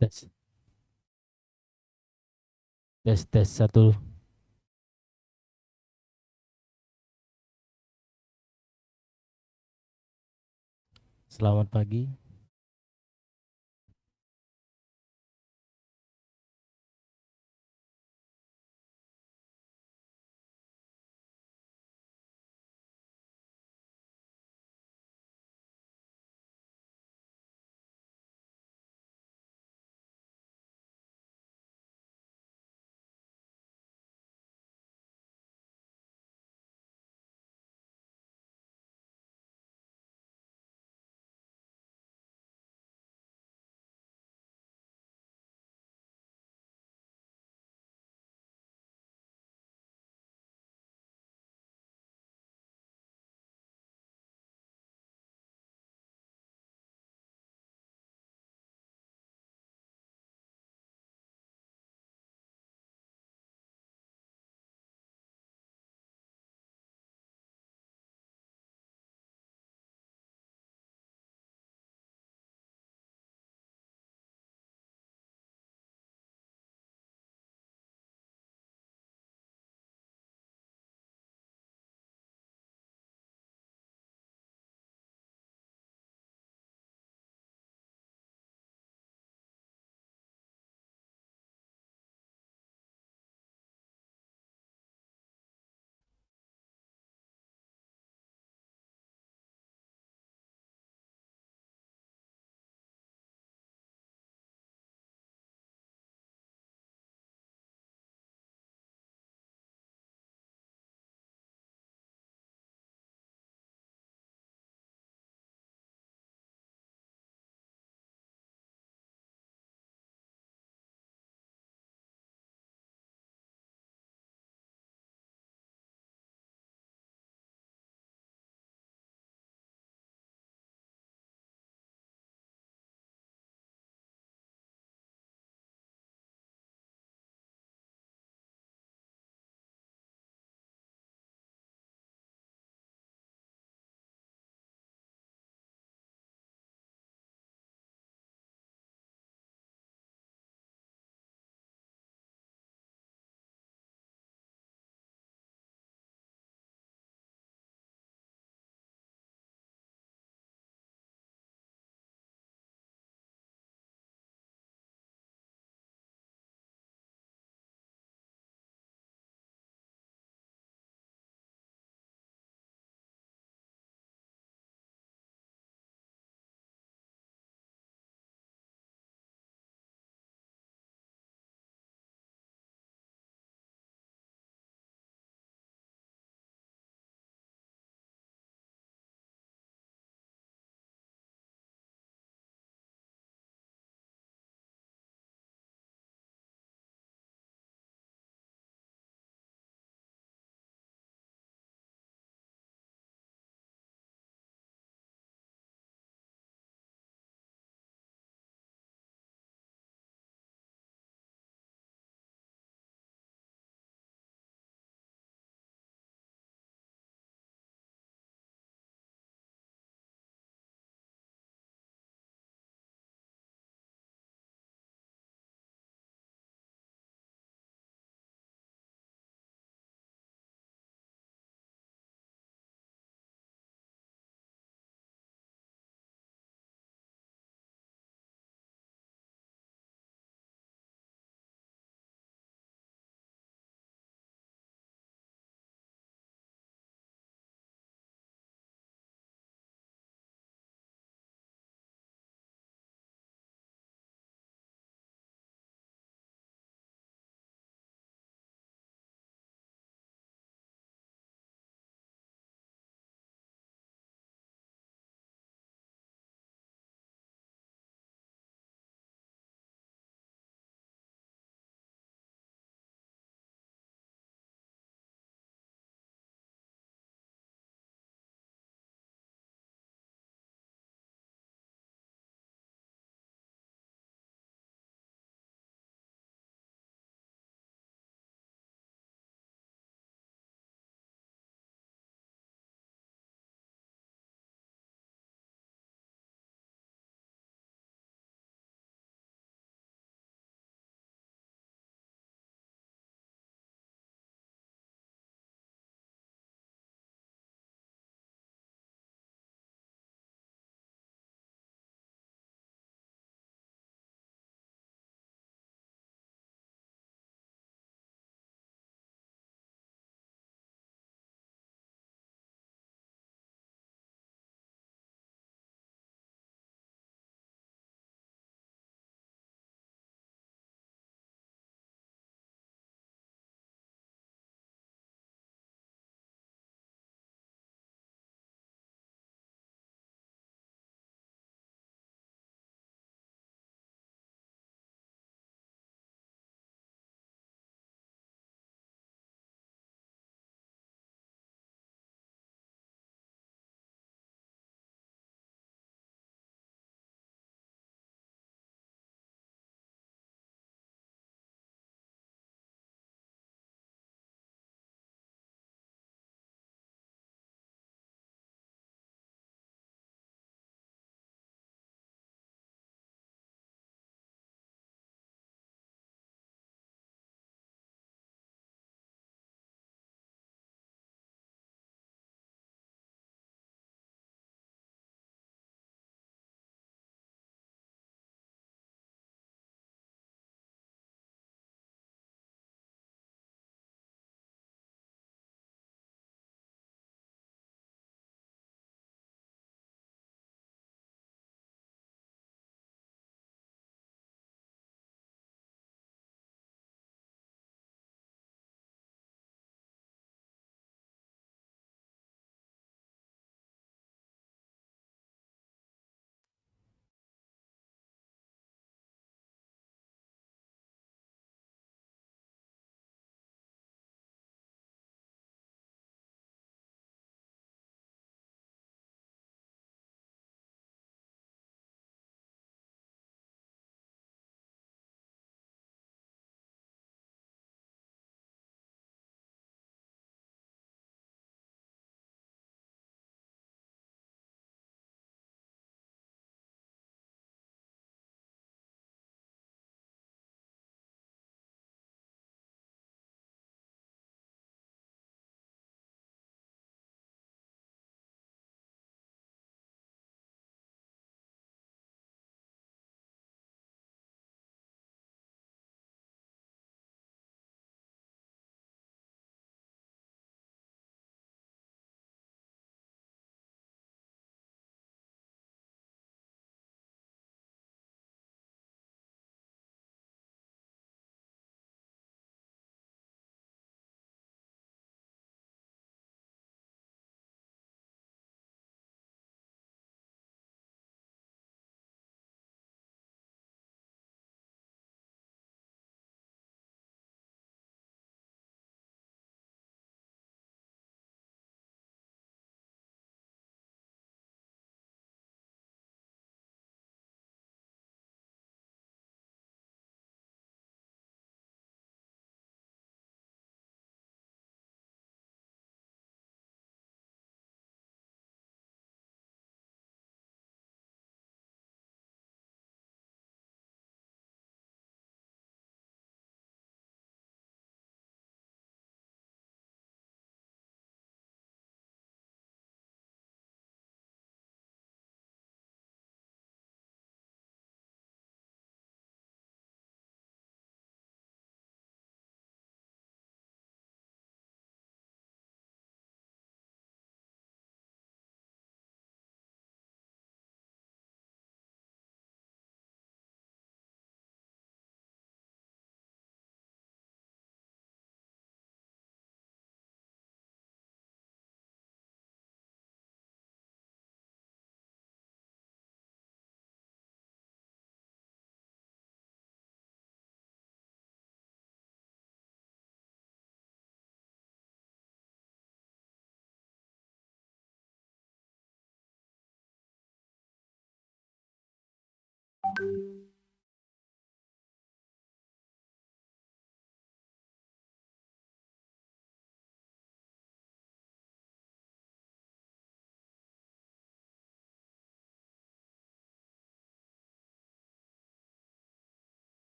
Tes, tes satu. Selamat pagi.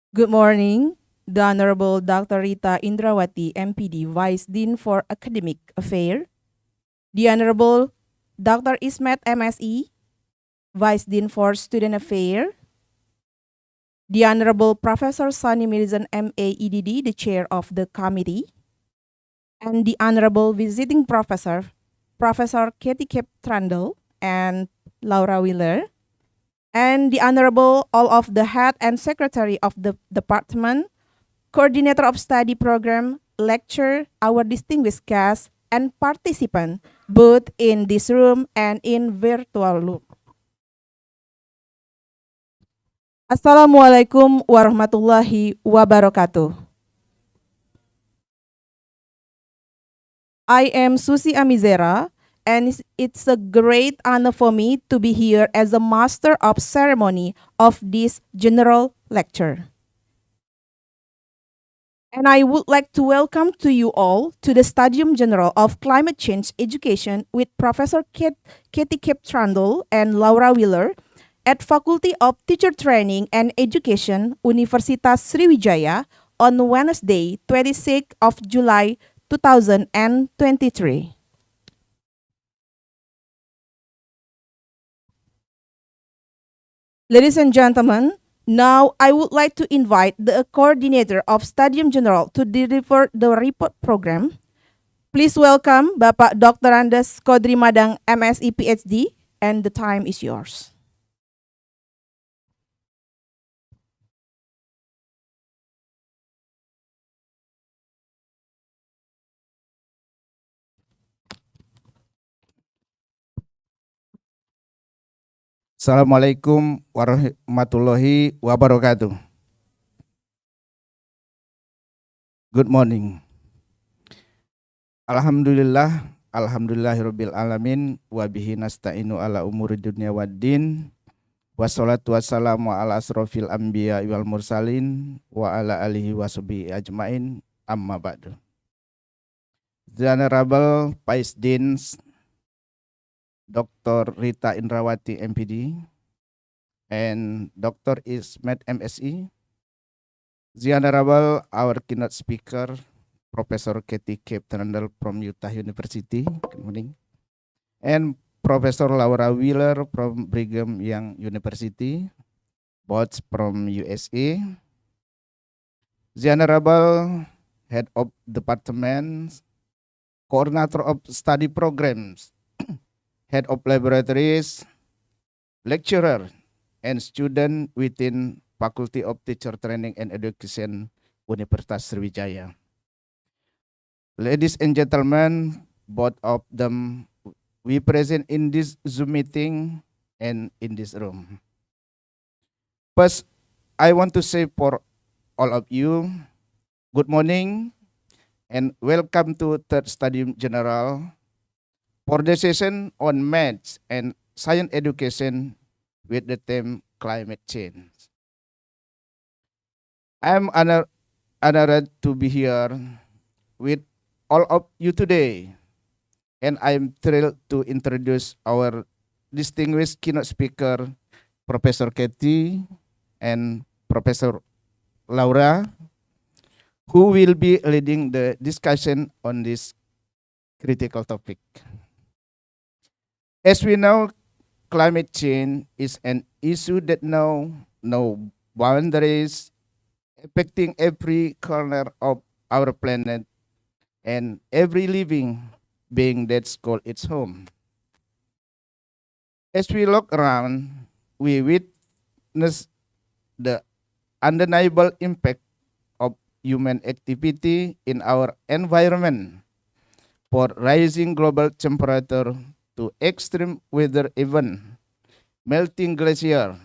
Good morning, the Honorable Dr. Rita Indrawati, MPD, Vice Dean for Academic Affairs, the Honorable Dr. Ismet, MSE, Vice Dean for Student Affairs, the Honorable Professor Sunny Mirzan, MA, EDD, the Chair of the Committee, and the Honorable Visiting Professor, Professor Katie Kip Trundle and Laura Wheeler, and the Honorable all of the Head and Secretary of the Department, Coordinator of Study Program, lecture, our distinguished guests, and participant, both in this room and in virtual room. Assalamualaikum warahmatullahi wabarakatuh. I am Susi Amizera, and it's a great honor for me to be here as a master of ceremony of this general lecture. And I would like to welcome to you all to the Studium General of Climate Change Education with Professor Katie Kip Trundle and Laura Wheeler at Faculty of Teacher Training and Education, Universitas Sriwijaya on Wednesday, 26th of July, 2023. Ladies and gentlemen, now I would like to invite the coordinator of Studium General to deliver the report program. Please welcome Bapak Dr. Andes Kodri Madang, MSc PhD, and the time is yours. Assalamualaikum warahmatullahi wabarakatuh. Good morning. Alhamdulillahirabbil alamin wa bihi nasta'inu ala umuri dunya waddin. Wassalatu wassalamu ala asrofil anbiya wal mursalin wa ala alihi washabihi ajmain, amma ba'du. The Honorable Vice Dean Dr. Rita Indrawati, MPD, and Dr. Ismet, MSE, the Honorable our keynote speaker, Professor Katie Kip Trundle from Utah University, good morning, and Professor Laura Wheeler from Brigham Young University, both from USA, the Honorable Head of Departments, Coordinator of Study Programs, Head of Laboratories, Lecturer, and student within Faculty of Teacher Training and Education, Universitas Sriwijaya. Ladies and gentlemen, both of them we present in this Zoom meeting and in this room. First, I want to say for all of you, good morning and welcome to Third Studium General for the session on maths and science education with the theme climate change. I am honored to be here with all of you today, and I am thrilled to introduce our distinguished keynote speaker, Professor Katie and Professor Laura, who will be leading the discussion on this critical topic. As we know, climate change is an issue that knows no boundaries, affecting every corner of our planet and every living being that's called its home. As we look around, we witness the undeniable impact of human activity in our environment, for rising global temperature to extreme weather event, melting glacier,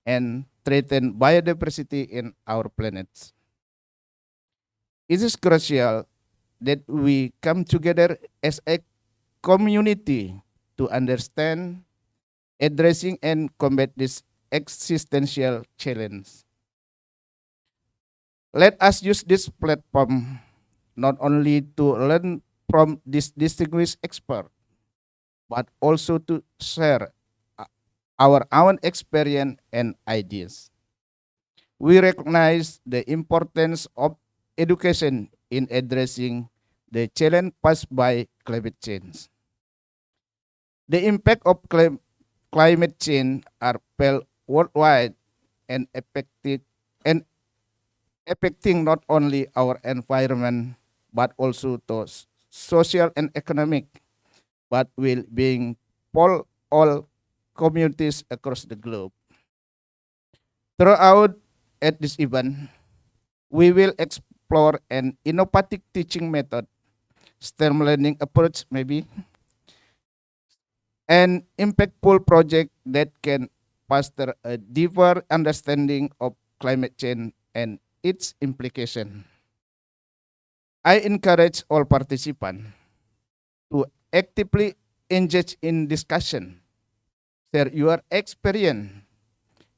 and threaten biodiversity in our planets. It is crucial that we come together as a community to understand, addressing, and combat this existential challenge. Let us use this platform not only to learn from this distinguished expert, but also to share our own experience and ideas. We recognize the importance of education in addressing the challenge posed by climate change. The impact of climate change are felt worldwide and affecting not only our environment but also to social and economic, but will being for all communities across the globe. Throughout at this event, we will explore an innovative teaching method, STEM learning approach maybe, an impactful project that can foster a deeper understanding of climate change and its implication. I encourage all participants to actively engage in discussion, share your experience,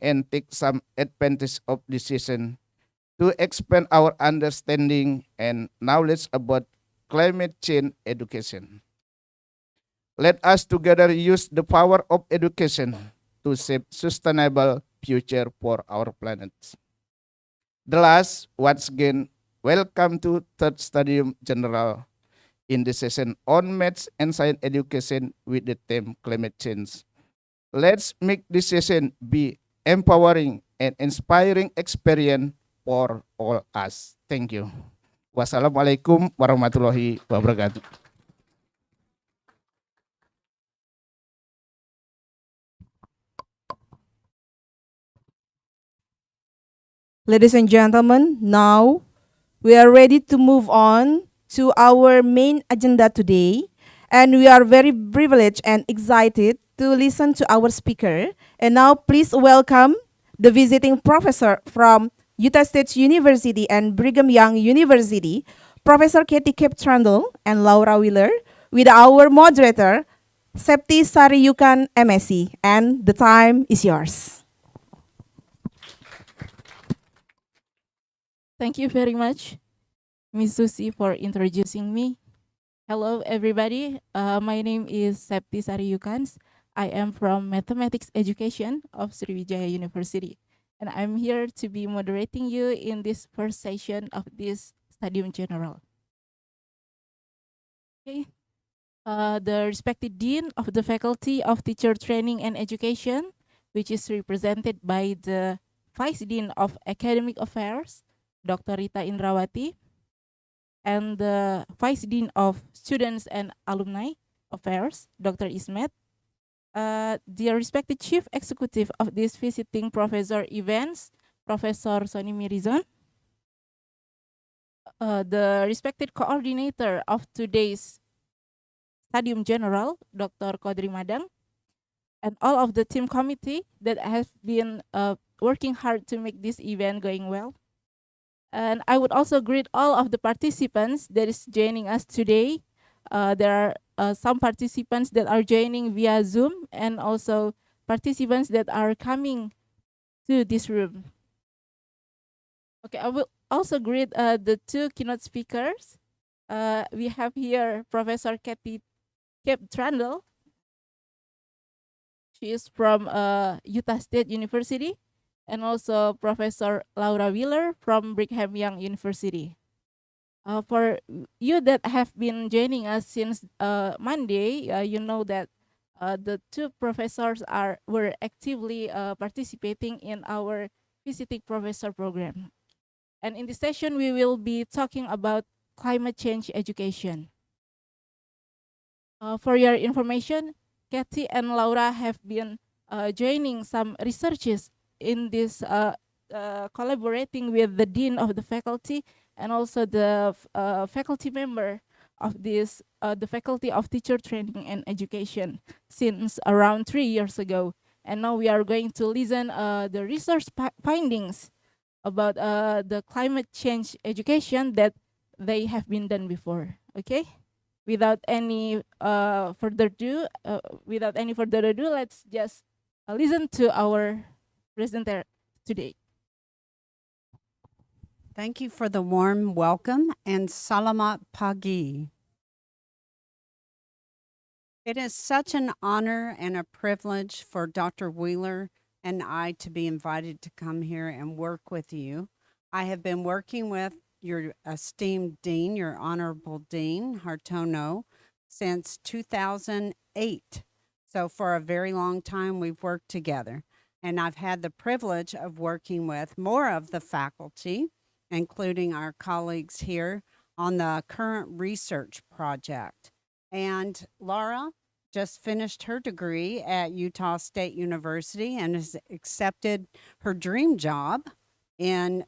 and take some advantage of decision to expand our understanding and knowledge about climate change education. Let us together use the power of education to shape sustainable future for our planet. The last, once again, welcome to third Stadium General in the session on maths and science education with the theme climate change. Let's make this session be empowering and inspiring experience for all us. Thank you. Wassalamualaikum warahmatullahi wabarakatuh. Ladies and gentlemen, now we are ready to move on to our main agenda today, and we are very privileged and excited to listen to our speaker. And now please welcome the visiting professor from Utah State University and Brigham Young University, Professor KT Trundle and Laura Wheeler, with our moderator, Septi Sariyukan MSc, and the time is yours. Thank you very much, Ms. Susi, for introducing me. Hello, everybody. My name is Septi Sariyukans. I am from Mathematics Education of Sriwijaya University, and I'm here to be moderating you in this first session of this Stadium General. Okay. The respected Dean of the Faculty of Teacher Training and Education, which is represented by the Vice Dean of Academic Affairs, Dr. Rita Indrawati, and the Vice Dean of Students and Alumni Affairs, Dr. Ismet, the respected Chief Executive of this visiting Professor Events, Professor Sony Mirizon, the respected Coordinator of today's Stadium General, Dr. Kodri Madang, and all of the team committee that have been working hard to make this event going well. And I would also greet all of the participants that is joining us today. There are some participants that are joining via Zoom and also participants that are coming to this room. Okay, I will also greet the two keynote speakers. We have here Professor Katie Trundle. She is from Utah State University, and also Professor Laura Wheeler from Brigham Young University. For you that have been joining us since Monday, you know that the two professors were actively participating in our visiting professor program. And in this session, we will be talking about climate change education. For your information, Kathy and Laura have been joining some researches in this collaborating with the Dean of the Faculty and also the faculty member of this, the Faculty of Teacher Training and Education since around 3 years ago. And now we are going to listen the research findings about the climate change education that they have been done before, okay? Without any further ado, let's just listen to our presenter today. Thank you for the warm welcome and salamat pagi. It is such an honor and a privilege for Dr. Wheeler and I to be invited to come here and work with you. I have been working with your esteemed dean, your honorable dean, Hartono, since 2008. So for a very long time, we've worked together. And I've had the privilege of working with more of the faculty, including our colleagues here, on the current research project. And Laura just finished her degree at Utah State University and has accepted her dream job in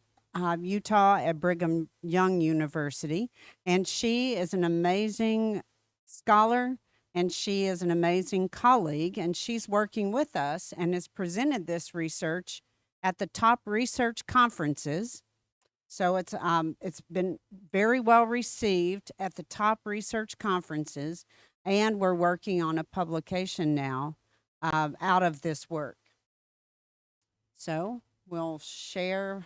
Utah at Brigham Young University. And she is an amazing scholar and she is an amazing colleague. And she's working with us and has presented this research at the top research conferences. So it's been very well received at the top research conferences, and we're working on a publication now out of this work. So we'll share.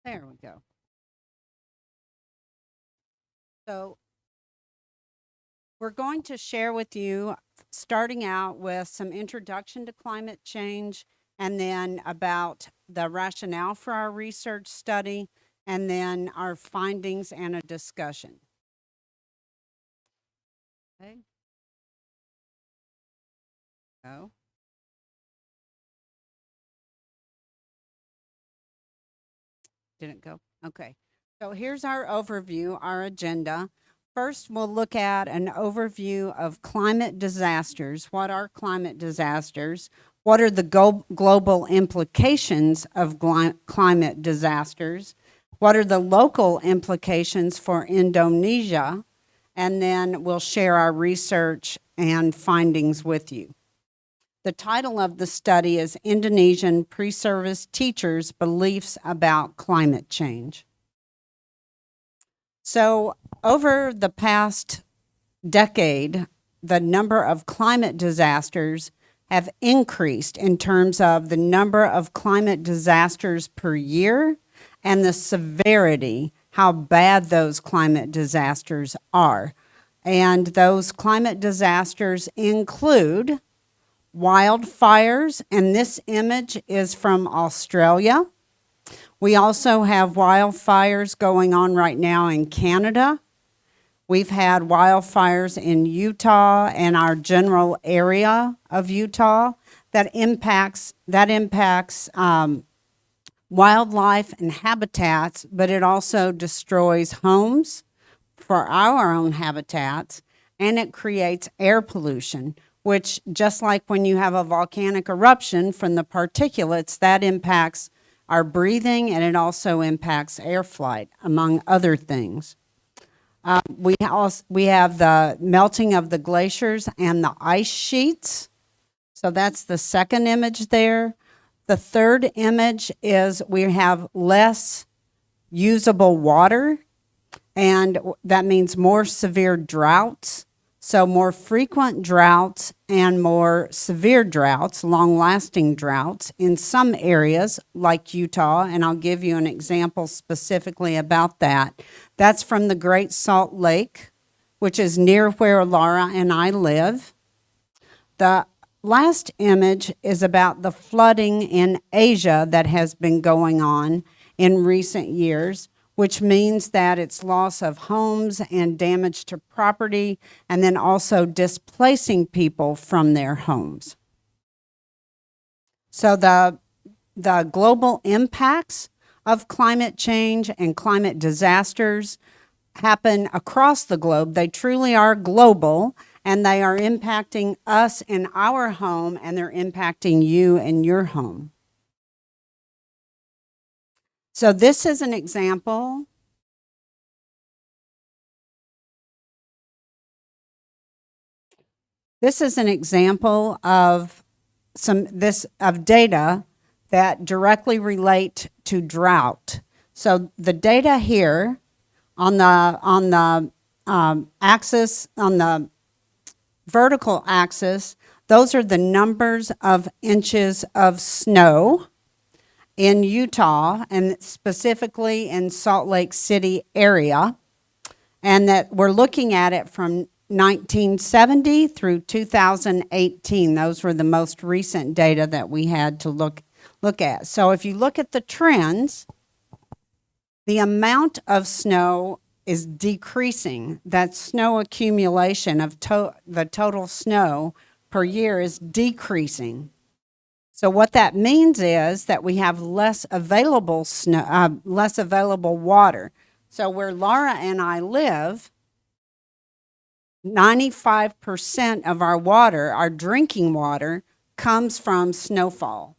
There we go. So we're going to share with you, starting out with some introduction to climate change, and then about the rationale for our research study, and then our findings and a discussion. Okay. Oh. Didn't go. Okay. So here's our overview, our agenda. First, we'll look at an overview of climate disasters. What are climate disasters? What are the global implications of climate disasters? What are the local implications for Indonesia? And then we'll share our research and findings with you. The title of the study is Indonesian Pre-Service Teachers' Beliefs About Climate Change. So over the past decade, the number of climate disasters have increased in terms of the number of climate disasters per year and the severity, how bad those climate disasters are. And those climate disasters include wildfires, and this image is from Australia. We also have wildfires going on right now in Canada. We've had wildfires in Utah and our general area of Utah that impacts wildlife and habitats, but it also destroys homes for our own habitats, and it creates air pollution, which, just like when you have a volcanic eruption from the particulates, that impacts our breathing, and it also impacts air flight, among other things. We have the melting of the glaciers and the ice sheets. So that's the second image there. The third image is we have less usable water, and that means more severe droughts. So more frequent droughts and more severe droughts, long-lasting droughts in some areas like Utah, and I'll give you an example specifically about that. That's from the Great Salt Lake, which is near where Laura and I live. The last image is about the flooding in Asia that has been going on in recent years, which means that it's loss of homes and damage to property, and then also displacing people from their homes. So the global impacts of climate change and climate disasters happen across the globe. They truly are global, and they are impacting us in our home, and they're impacting you in your home. So this is an example. This is an example of data that directly relate to drought. So the data here on the axis, on the vertical axis, those are the numbers of inches of snow in Utah, and specifically in Salt Lake City area. and that we're looking at it from 1970 through 2018. Those were the most recent data that we had to look at. So if you look at the trends, the amount of snow is decreasing. That snow accumulation of the total snow per year is decreasing. So what that means is that we have less available snow, less available water. So where Laura and I live, 95% of our water, our drinking water, comes from snowfall.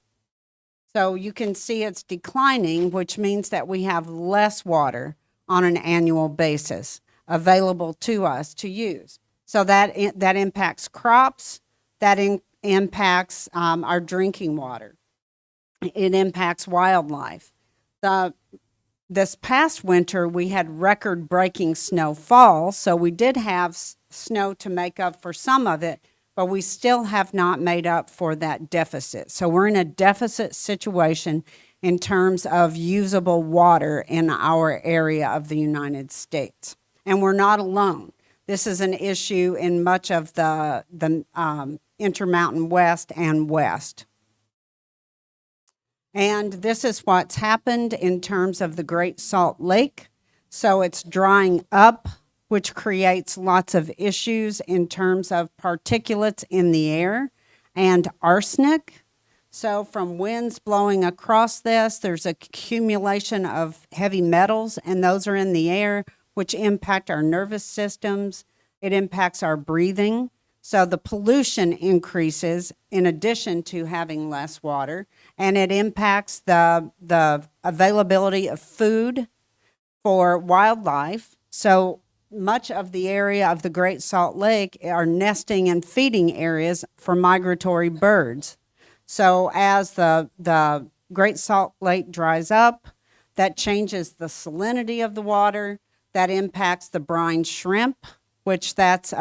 So you can see it's declining, which means that we have less water on an annual basis available to us to use. So that impacts crops, that impacts our drinking water. It impacts wildlife. This past winter, we had record-breaking snowfall, so we did have snow to make up for some of it, but we still have not made up for that deficit. So we're in a deficit situation in terms of usable water in our area of the United States. And we're not alone. This is an issue in much of the Intermountain West and West. And this is what's happened in terms of the Great Salt Lake. So it's drying up, which creates lots of issues in terms of particulates in the air and arsenic. So from winds blowing across this, there's accumulation of heavy metals, and those are in the air, which impact our nervous systems. It impacts our breathing. So the pollution increases in addition to having less water, and it impacts the availability of food for wildlife. So much of the area of the Great Salt Lake are nesting and feeding areas for migratory birds. So as the Great Salt Lake dries up, that changes the salinity of the water, that impacts the brine shrimp, which that's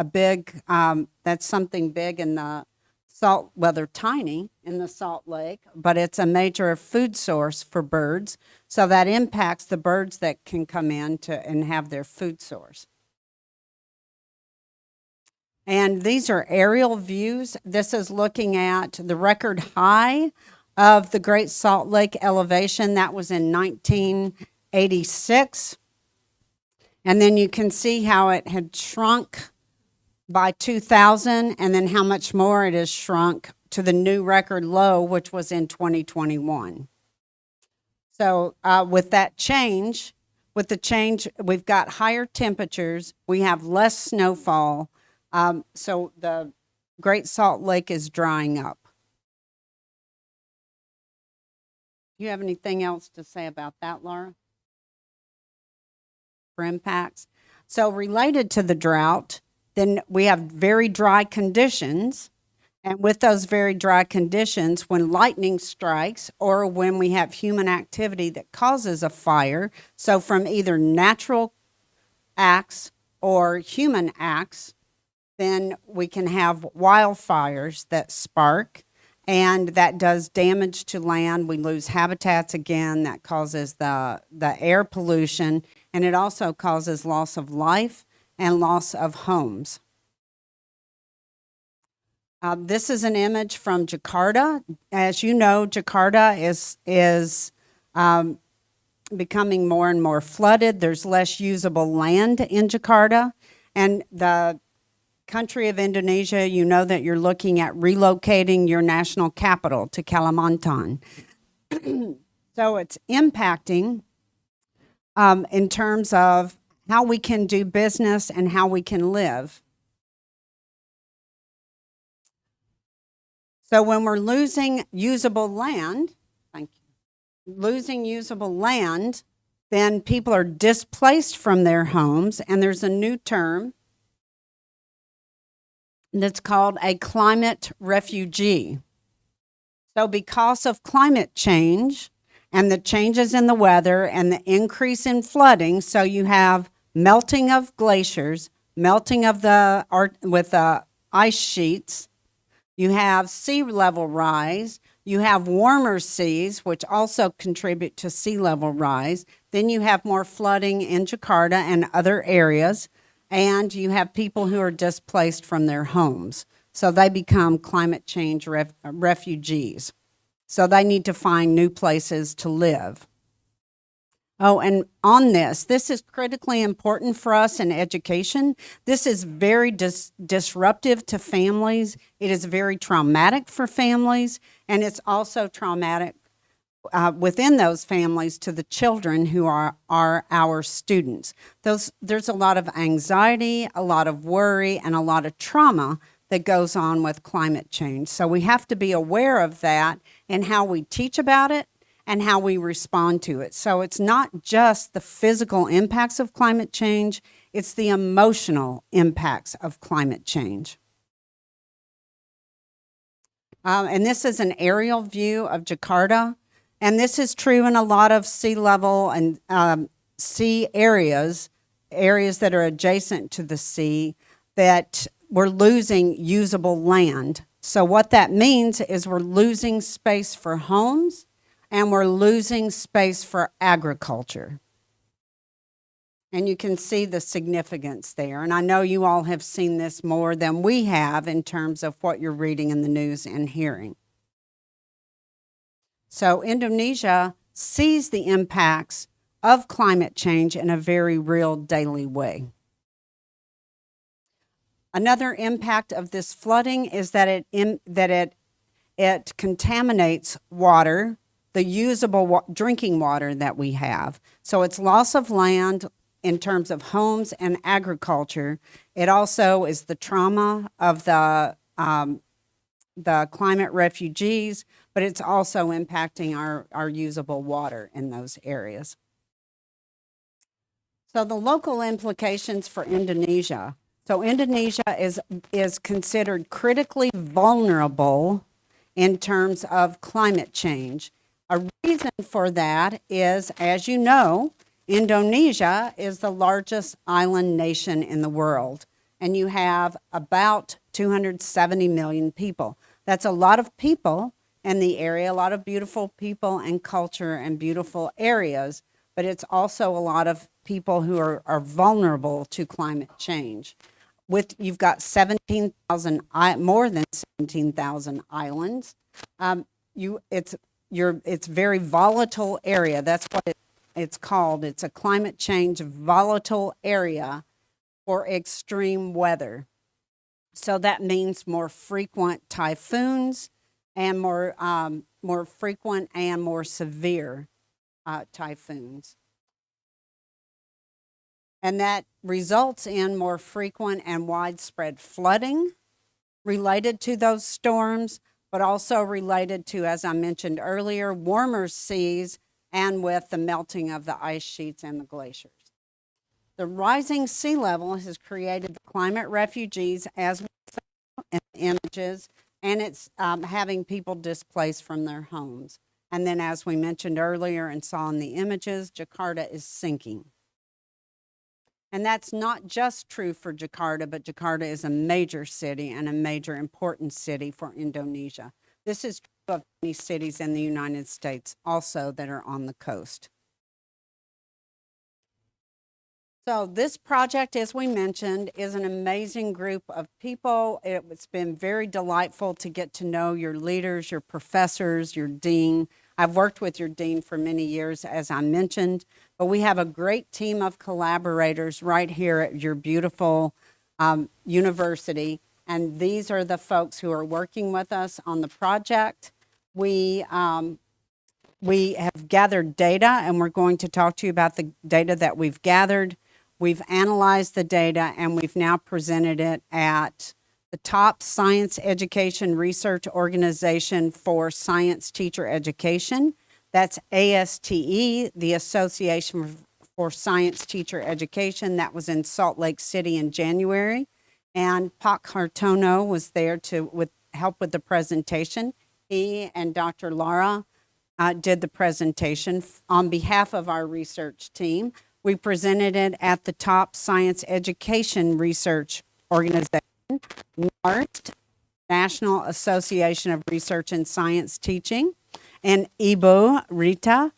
something big in the salt, well, they're tiny in the Salt Lake, but it's a major food source for birds. So that impacts the birds that can come in and have their food source. And these are aerial views. This is looking at the record high of the Great Salt Lake elevation. That was in 1986. And then you can see how it had shrunk by 2000, and then how much more it has shrunk to the new record low, which was in 2021. So with the change, we've got higher temperatures, we have less snowfall, so the Great Salt Lake is drying up. Do you have anything else to say about that, Laura? For impacts? So related to the drought, then we have very dry conditions. And with those very dry conditions, when lightning strikes or when we have human activity that causes a fire, so from either natural acts or human acts, then we can have wildfires that spark, and that does damage to land. We lose habitats again. That causes the air pollution, and it also causes loss of life and loss of homes. This is an image from Jakarta. As you know, Jakarta is becoming more and more flooded. There's less usable land in Jakarta, and the country of Indonesia, you know that you're looking at relocating your national capital to Kalimantan. So it's impacting in terms of how we can do business and how we can live. So when we're losing usable land, losing usable land, then people are displaced from their homes, and there's a new term that's called a climate refugee. So because of climate change and the changes in the weather and the increase in flooding, so you have melting of glaciers, melting of with ice sheets, you have sea level rise, You have warmer seas, which also contribute to sea level rise. Then you have more flooding in Jakarta and other areas. And you have people who are displaced from their homes. So they become climate change refugees. So they need to find new places to live. Oh, and on this is critically important for us in education. This is very disruptive to families. It is very traumatic for families, and it's also traumatic within those families to the children who are our students. There's a lot of anxiety, a lot of worry, and a lot of trauma that goes on with climate change. So we have to be aware of that and how we teach about it and how we respond to it. So it's not just the physical impacts of climate change, it's the emotional impacts of climate change. And this is an aerial view of Jakarta. And this is true in a lot of sea level and sea areas that are adjacent to the sea, that we're losing usable land. So what that means is we're losing space for homes and we're losing space for agriculture. And you can see the significance there. And I know you all have seen this more than we have in terms of what you're reading in the news and hearing. So Indonesia sees the impacts of climate change in a very real daily way. Another impact of this flooding is that it contaminates water, the usable drinking water that we have. So it's loss of land in terms of homes and agriculture. It also is the trauma of the climate refugees, but it's also impacting our usable water in those areas. So the local implications for Indonesia. So Indonesia is considered critically vulnerable in terms of climate change. A reason for that is, as you know, Indonesia is the largest island nation in the world, and you have about 270 million people. That's a lot of people in the area, a lot of beautiful people and culture and beautiful areas, but it's also a lot of people who are vulnerable to climate change. You've got 17,000, more than 17,000 islands. It's very volatile area. That's what it's called. It's a climate change volatile area for extreme weather. So that means more frequent typhoons and more frequent and more severe typhoons. And that results in more frequent and widespread flooding related to those storms, but also related to, as I mentioned earlier, warmer seas and with the melting of the ice sheets and the glaciers. The rising sea level has created the climate refugees, as we saw in the images, and it's having people displaced from their homes. And then, as we mentioned earlier and saw in the images, Jakarta is sinking. And that's not just true for Jakarta, but Jakarta is a major city and a major important city for Indonesia. This is true of many cities in the United States also that are on the coast. So this project, as we mentioned, is an amazing group of people. It's been very delightful to get to know your leaders, your professors, your dean. I've worked with your dean for many years, as I mentioned, but we have a great team of collaborators right here at your beautiful university. And these are the folks who are working with us on the project. We have gathered data, and we're going to talk to you about the data that we've gathered. We've analyzed the data, and we've now presented it at the top science education research organization for science teacher education. That's ASTE, the Association for Science Teacher Education. That was in Salt Lake City in January. And Pak Hartono was there to help with the presentation. He and Dr. Lara did the presentation on behalf of our research team. We presented it at the top science education research organization, NARST, National Association of Research and Science Teaching. And Ibu Rita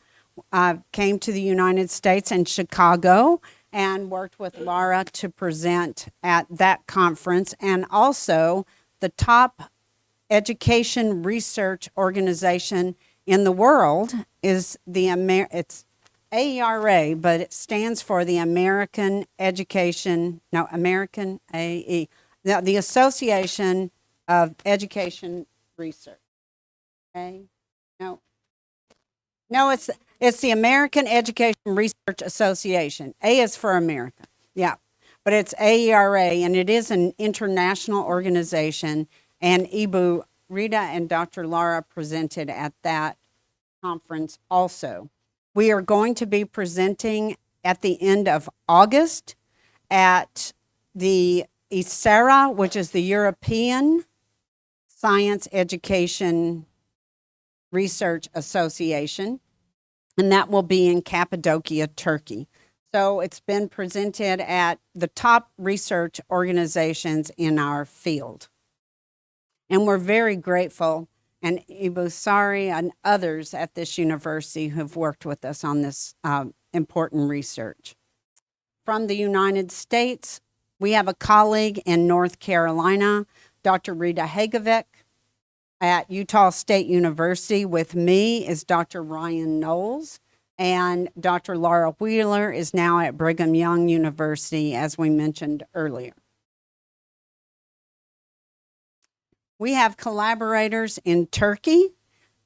came to the United States in Chicago and worked with Laura to present at that conference. And also the top education research organization in the world is it's AERA, but it stands for the American the Association of Education Research. Okay? No, it's the American Education Research Association. A is for America. Yeah. But it's AERA, and it is an international organization. And Ibu Rita and Dr. Lara presented at that conference also. We are going to be presenting at the end of August at the ISERA, which is the European Science Education Research Association, and that will be in Cappadocia, Turkey. So it's been presented at the top research organizations in our field. And we're very grateful, and Ibu Sari and others at this university who've worked with us on this important research. From the United States, we have a colleague in North Carolina, Dr. Rita Hagovic, at Utah State University. With me is Dr. Ryan Knowles, and Dr. Laura Wheeler is now at Brigham Young University, as we mentioned earlier. We have collaborators in Turkey,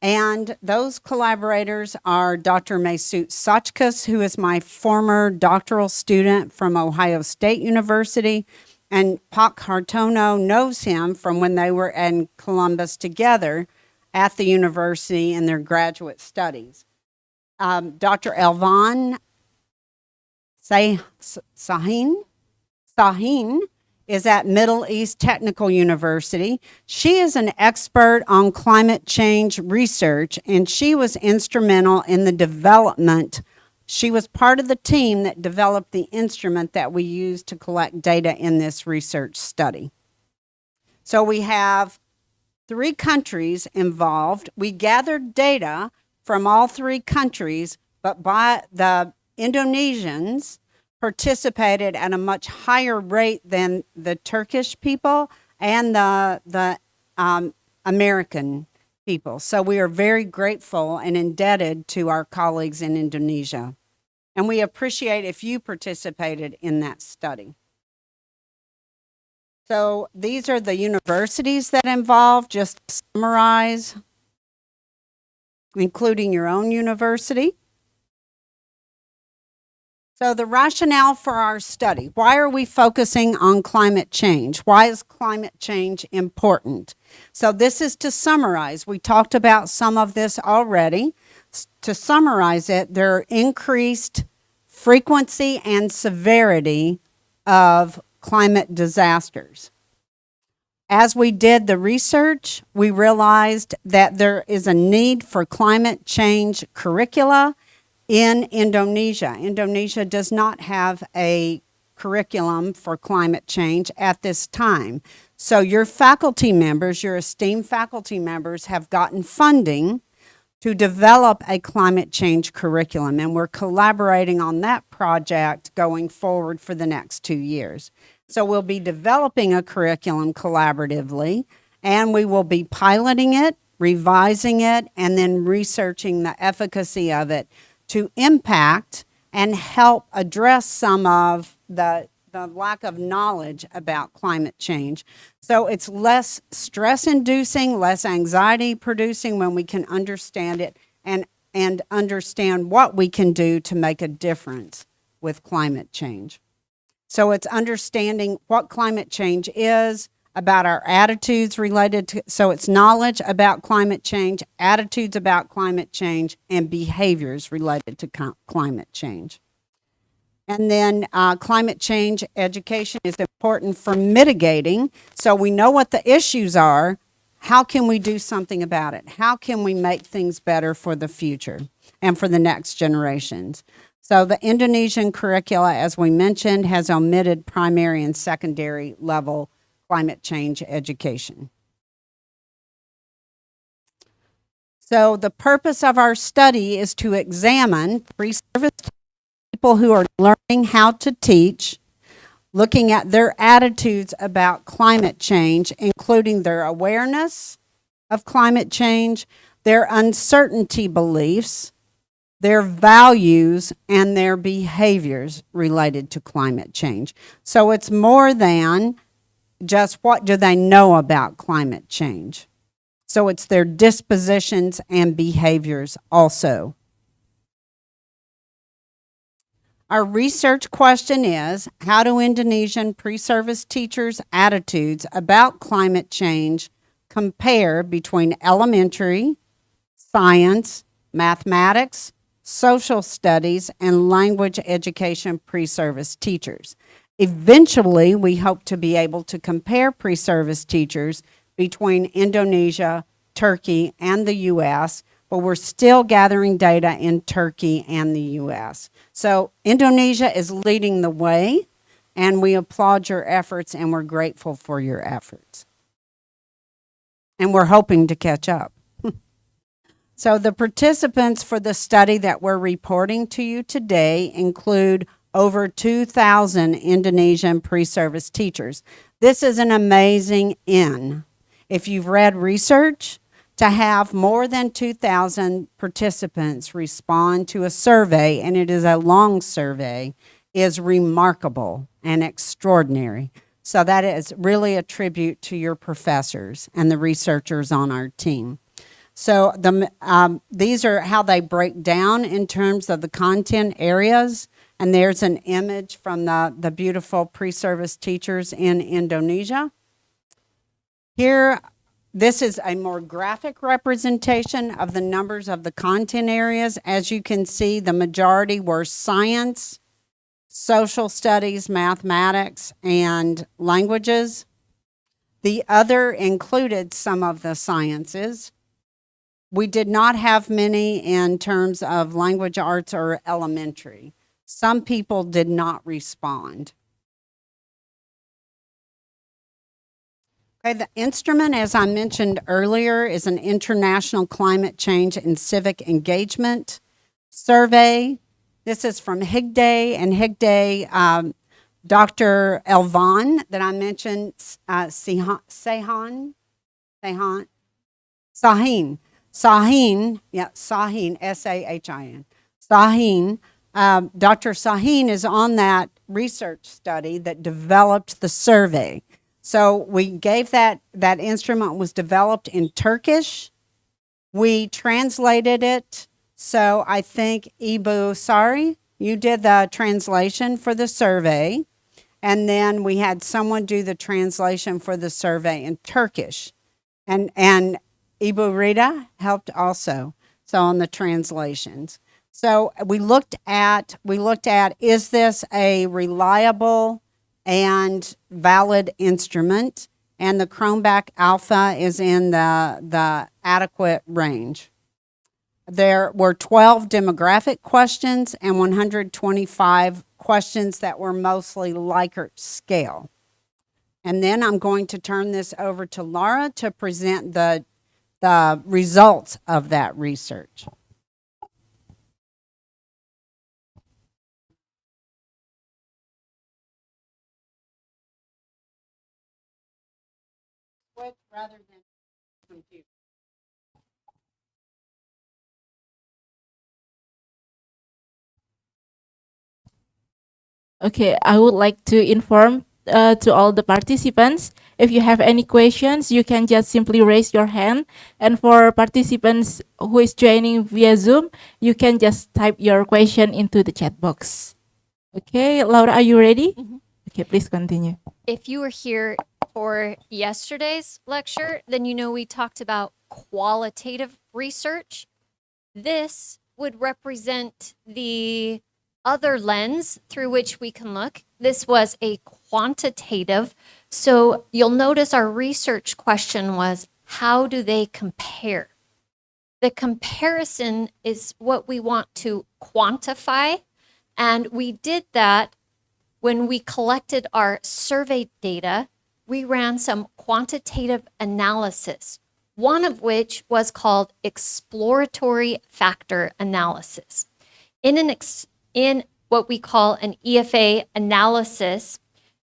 and those collaborators are Dr. Mesut Saçkas, who is my former doctoral student from Ohio State University, and Pak Hartono knows him from when they were in Columbus together at the university in their graduate studies. Dr. Elvan Sahin is at Middle East Technical University. She is an expert on climate change research, and she was instrumental in the development. She was part of the team that developed the instrument that we use to collect data in this research study. So we have 3 countries involved. We gathered data from all 3 countries, but by the Indonesians participated at a much higher rate than the Turkish people and the American people. So we are very grateful and indebted to our colleagues in Indonesia. And we appreciate if you participated in that study. So these are the universities that involved, just to summarize, including your own university. So the rationale for our study: why are we focusing on climate change? Why is climate change important? So this is to summarize. We talked about some of this already. To summarize it, there are increased frequency and severity of climate disasters. As we did the research, we realized that there is a need for climate change curricula in Indonesia. Indonesia does not have a curriculum for climate change at this time. So your faculty members, your esteemed faculty members, have gotten funding to develop a climate change curriculum, and we're collaborating on that project going forward for the next 2 years. So we'll be developing a curriculum collaboratively, and we will be piloting it, revising it, and then researching the efficacy of it to impact and help address some of the lack of knowledge about climate change. So it's less stress-inducing, less anxiety-producing when we can understand it and understand what we can do to make a difference with climate change. So it's understanding what climate change is, about our attitudes related to, so it's knowledge about climate change, attitudes about climate change, and behaviors related to climate change. And then climate change education is important for mitigating. So we know what the issues are. How can we do something about it? How can we make things better for the future and for the next generations? So the Indonesian curricula, as we mentioned, has omitted primary and secondary level climate change education. So the purpose of our study is to examine pre-service people who are learning how to teach, looking at their attitudes about climate change, including their awareness of climate change, their uncertainty beliefs, their values, and their behaviors related to climate change. So it's more than just what do they know about climate change. So it's their dispositions and behaviors also. Our research question is, how do Indonesian pre-service teachers' attitudes about climate change compare between elementary, science, mathematics, social studies, and language education pre-service teachers? Eventually, we hope to be able to compare pre-service teachers between Indonesia, Turkey, and the U.S., but we're still gathering data in Turkey and the U.S. So Indonesia is leading the way, and we applaud your efforts, and we're grateful for your efforts. And we're hoping to catch up. So the participants for the study that we're reporting to you today include over 2,000 Indonesian pre-service teachers. This is an amazing N. If you've read research, to have more than 2,000 participants respond to a survey, and it is a long survey, is remarkable and extraordinary. So that is really a tribute to your professors and the researchers on our team. So these are how they break down in terms of the content areas. And there's an image from the beautiful pre-service teachers in Indonesia. Here, this is a more graphic representation of the numbers of the content areas. As you can see, the majority were science, social studies, mathematics, and languages. The other included some of the sciences. We did not have many in terms of language arts or elementary. Some people did not respond. Okay, the instrument, as I mentioned earlier, is an International Climate Change and Civic Engagement Survey. This is from HIGDAY, and HIGDAY, Dr. Elvan, that I mentioned, Sahin, S-A-H-I-N. Sahin, Dr. Sahin is on that research study that developed the survey. So we gave that instrument was developed in Turkish. We translated it. So I think Ibu, sorry, you did the translation for the survey. And then we had someone do the translation for the survey in Turkish. And Ibu Rita helped also, so on the translations. So we looked at, is this a reliable and valid instrument? And the Chromback Alpha is in the adequate range. There were 12 demographic questions and 125 questions that were mostly Likert scale. And then I'm going to turn this over to Laura to present the results of that research. Rather than computer. Okay, I would like to inform to all the participants, if you have any questions, you can just simply raise your hand. And for participants who is joining via Zoom, you can just type your question into the chat box. Okay, Laura, are you ready? Okay, please continue. If you were here for yesterday's lecture, then you know we talked about qualitative research. This would represent the other lens through which we can look. This was a quantitative. So you'll notice our research question was, how do they compare? The comparison is what we want to quantify. And we did that when we collected our survey data. We ran some quantitative analysis. one of which was called exploratory factor analysis. In what we call an EFA analysis,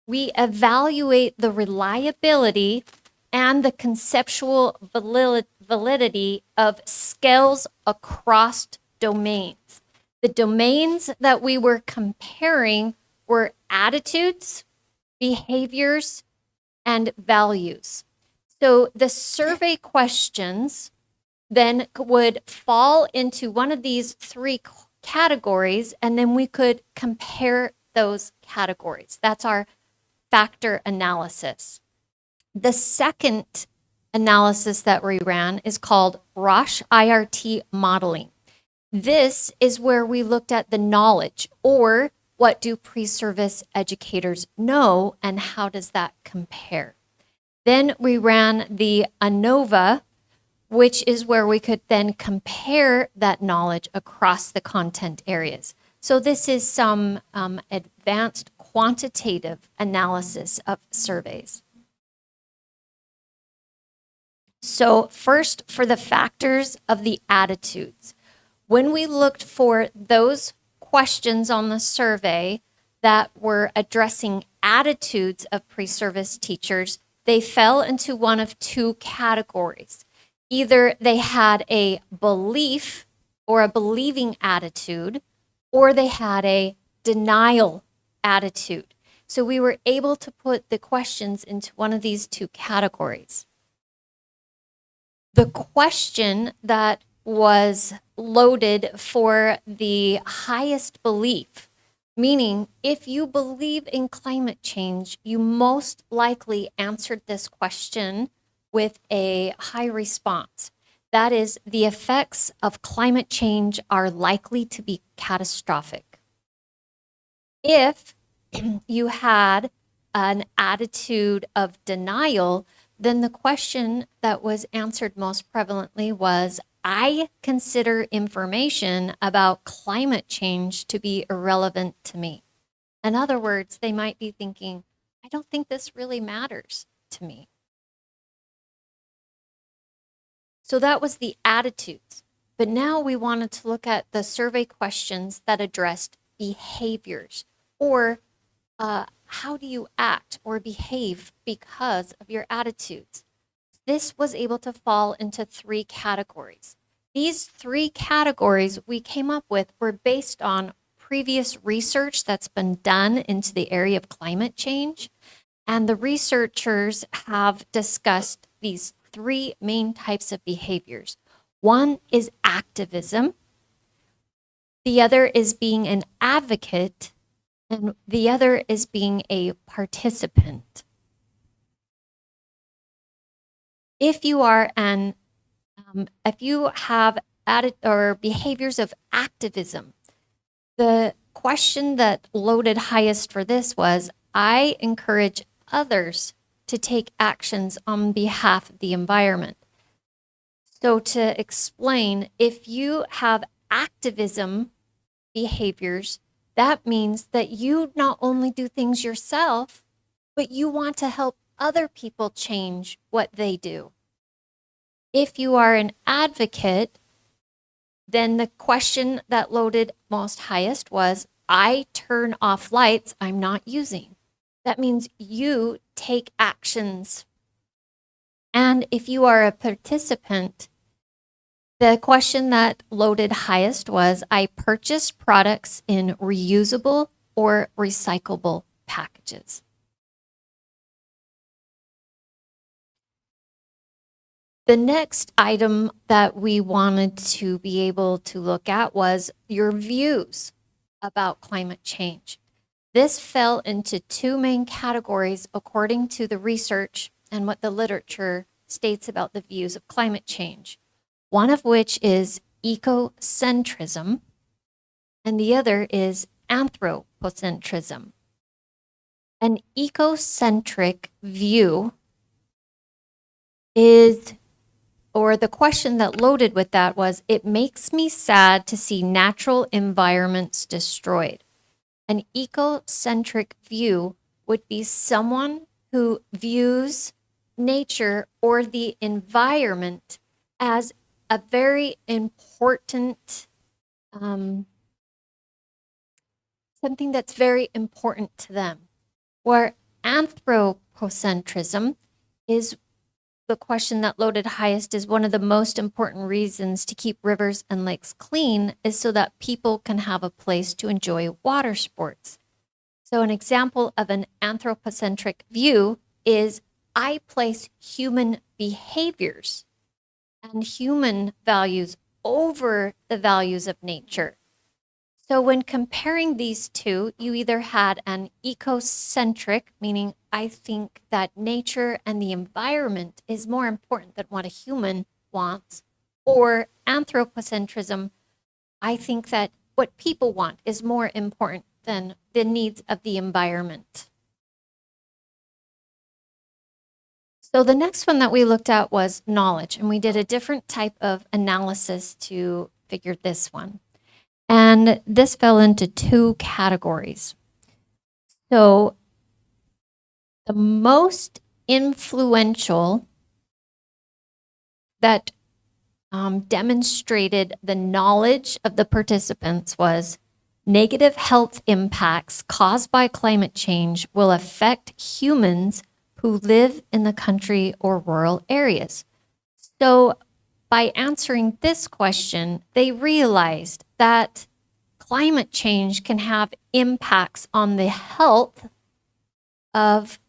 we evaluate the reliability and the conceptual validity of skills across domains. The domains that we were comparing were attitudes, behaviors, and values. So the survey questions then would fall into one of these three categories, and then we could compare those categories. That's our factor analysis. The second analysis that we ran is called Roche IRT modeling. This is where we looked at the knowledge, or what do pre-service educators know and how does that compare? Then we ran the ANOVA, which is where we could then compare that knowledge across the content areas. So this is some advanced quantitative analysis of surveys. So first, for the factors of the attitudes. When we looked for those questions on the survey that were addressing attitudes of pre-service teachers, they fell into one of two categories. Either they had a belief or a believing attitude, or they had a denial attitude. So we were able to put the questions into one of these two categories. The question that was loaded for the highest belief, meaning if you believe in climate change, you most likely answered this question with a high response. That is, the effects of climate change are likely to be catastrophic. If you had an attitude of denial, then the question that was answered most prevalently was, I consider information about climate change to be irrelevant to me. In other words, they might be thinking, I don't think this really matters to me. So that was the attitudes. But now we wanted to look at the survey questions that addressed behaviors, or how do you act or behave because of your attitudes? This was able to fall into three categories. These three categories we came up with were based on previous research that's been done into the area of climate change. And the researchers have discussed these three main types of behaviors. One is activism. The other is being an advocate. And the other is being a participant. If you are if you have behaviors of activism, the question that loaded highest for this was, I encourage others to take actions on behalf of the environment. So to explain, if you have activism behaviors, that means that you not only do things yourself, but you want to help other people change what they do. If you are an advocate, then the question that loaded most highest was, I turn off lights I'm not using. That means you take actions. And if you are a participant, the question that loaded highest was, I purchase products in reusable or recyclable packages. The next item that we wanted to be able to look at was your views about climate change. This fell into two main categories according to the research and what the literature states about the views of climate change. One of which is ecocentrism, and the other is anthropocentrism. An ecocentric view is, or the question that loaded with that was, it makes me sad to see natural environments destroyed. An ecocentric view would be someone who views nature or the environment as a very important, something that's very important to them. Where anthropocentrism is the question that loaded highest is one of the most important reasons to keep rivers and lakes clean is so that people can have a place to enjoy water sports. So an example of an anthropocentric view is I place human behaviors and human values over the values of nature. So when comparing these two, you either had an ecocentric, meaning I think that nature and the environment is more important than what a human wants, or anthropocentrism, I think that what people want is more important than the needs of the environment. So the next one that we looked at was knowledge, and we did a different type of analysis to figure this one. And this fell into two categories. So the most influential that demonstrated the knowledge of the participants was negative health impacts caused by climate change will affect humans who live in the country or rural areas. So by answering this question, they realized that climate change can have impacts on the health of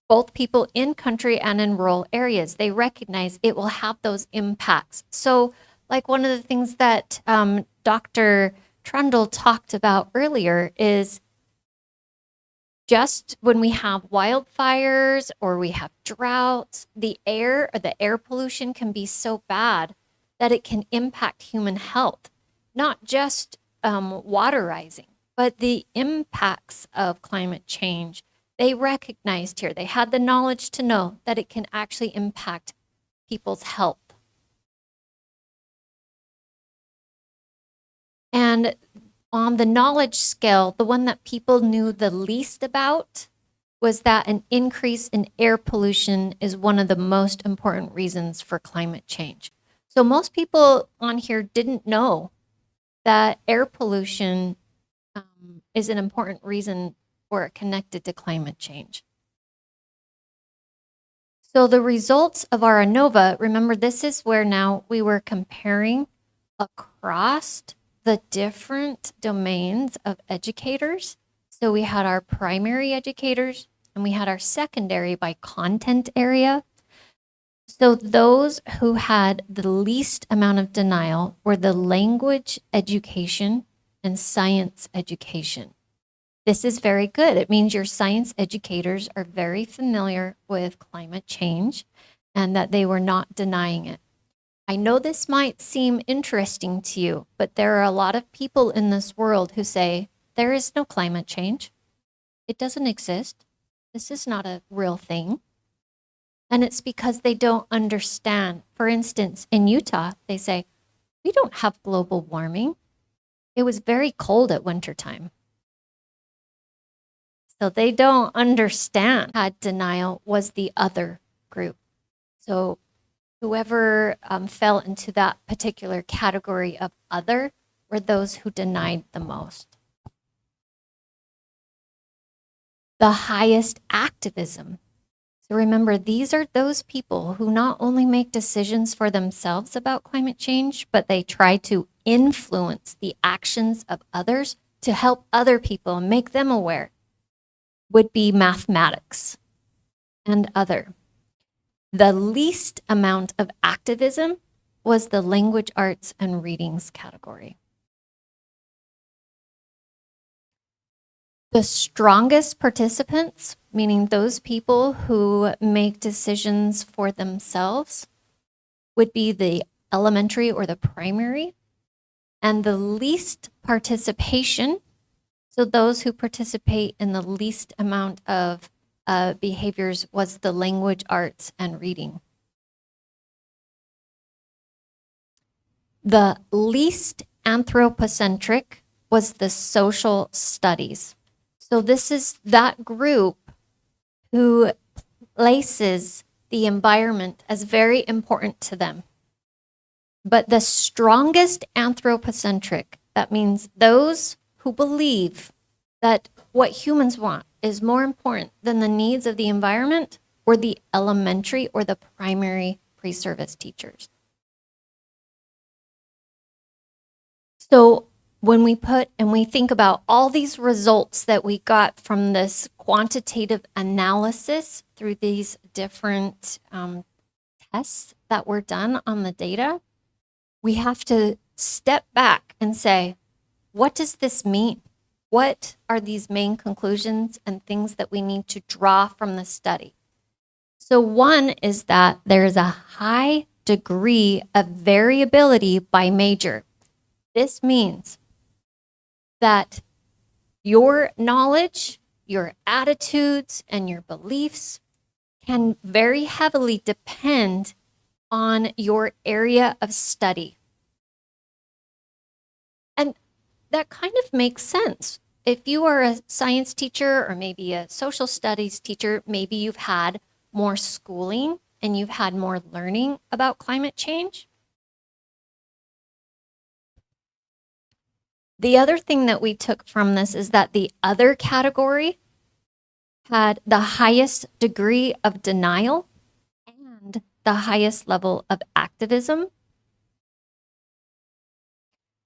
both people in country and in rural areas. They recognize it will have those impacts. So like one of the things that Dr. Trundle talked about earlier is just when we have wildfires or we have droughts, the air or the air pollution can be so bad that it can impact human health, not just water rising, but the impacts of climate change. They recognized here, they had the knowledge to know that it can actually impact people's health. And on the knowledge scale, the one that people knew the least about was that an increase in air pollution is one of the most important reasons for climate change. So most people on here didn't know that air pollution is an important reason or connected to climate change. So the results of our ANOVA, remember this is where now we were comparing across the different domains of educators. So we had our primary educators and we had our secondary by content area. So those who had the least amount of denial were the language education and science education. This is very good. It means your science educators are very familiar with climate change and that they were not denying it. I know this might seem interesting to you, but there are a lot of people in this world who say, there is no climate change. It doesn't exist. This is not a real thing. And it's because they don't understand. For instance, in Utah, they say, we don't have global warming. It was very cold at wintertime. So they don't understand. Had denial was the other group. So whoever fell into that particular category of other were those who denied the most. The highest activism. So remember, these are those people who not only make decisions for themselves about climate change, but they try to influence the actions of others to help other people and make them aware, would be mathematics and other. The least amount of activism was the language arts and readings category. The strongest participants, meaning those people who make decisions for themselves, would be the elementary or the primary, and the least participation, so those who participate in the least amount of behaviors, was the language arts and reading. The least anthropocentric was the social studies. So this is that group who places the environment as very important to them. But the strongest anthropocentric, that means those who believe that what humans want is more important than the needs of the environment, or the elementary or the primary pre-service teachers. So when we put and we think about all these results that we got from this quantitative analysis through these different tests that were done on the data, we have to step back and say, what does this mean? What are these main conclusions and things that we need to draw from the study? So one is that there is a high degree of variability by major. This means that your knowledge, your attitudes, and your beliefs can very heavily depend on your area of study. And that kind of makes sense. If you are a science teacher or maybe a social studies teacher, maybe you've had more schooling and you've had more learning about climate change. The other thing that we took from this is that the other category had the highest degree of denial and the highest level of activism.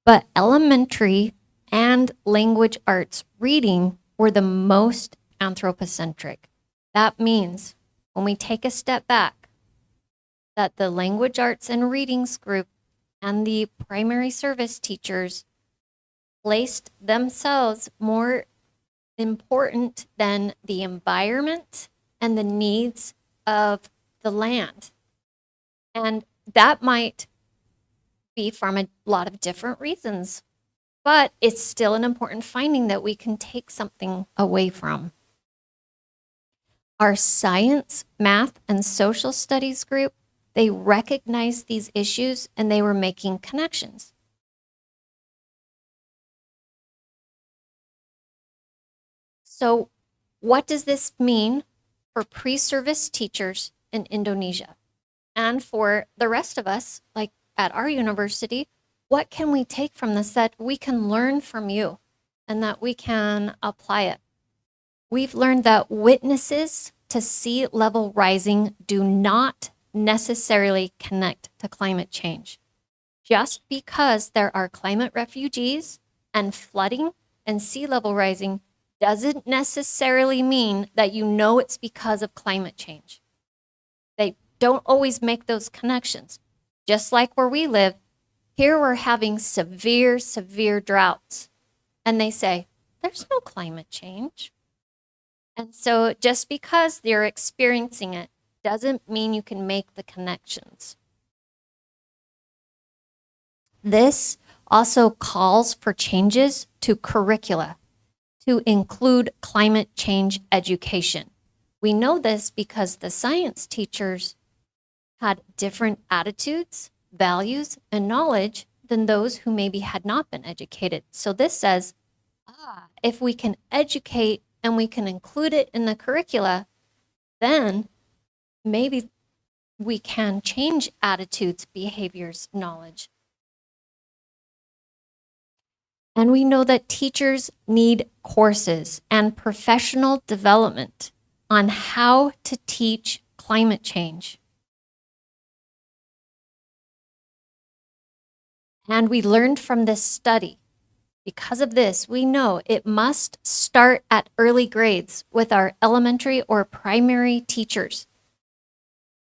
But elementary and language arts reading were the most anthropocentric. That means when we take a step back, that the language arts and readings group and the primary service teachers placed themselves more important than the environment and the needs of the land. And that might be from a lot of different reasons, but it's still an important finding that we can take something away from. Our science, math, and social studies group, they recognized these issues and they were making connections. So what does this mean for pre-service teachers in Indonesia? And for the rest of us, like at our university, what can we take from this that we can learn from you and that we can apply it? We've learned that witnesses to sea level rising do not necessarily connect to climate change. Just because there are climate refugees and flooding and sea level rising doesn't necessarily mean that you know it's because of climate change. They don't always make those connections. Just like where we live, here we're having severe, severe droughts. And they say, there's no climate change. And so just because they're experiencing it doesn't mean you can make the connections. This also calls for changes to curricula to include climate change education. We know this because the science teachers had different attitudes, values, and knowledge than those who maybe had not been educated. So this says, if we can educate and we can include it in the curricula, then maybe we can change attitudes, behaviors, knowledge. And we know that teachers need courses and professional development on how to teach climate change. And we learned from this study. Because of this, we know it must start at early grades with our elementary or primary teachers,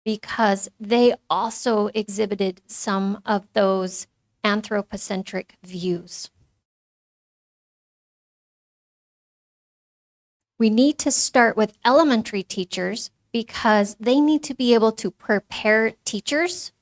because they also exhibited some of those anthropocentric views. We need to start with elementary teachers because they need to be able to prepare teachers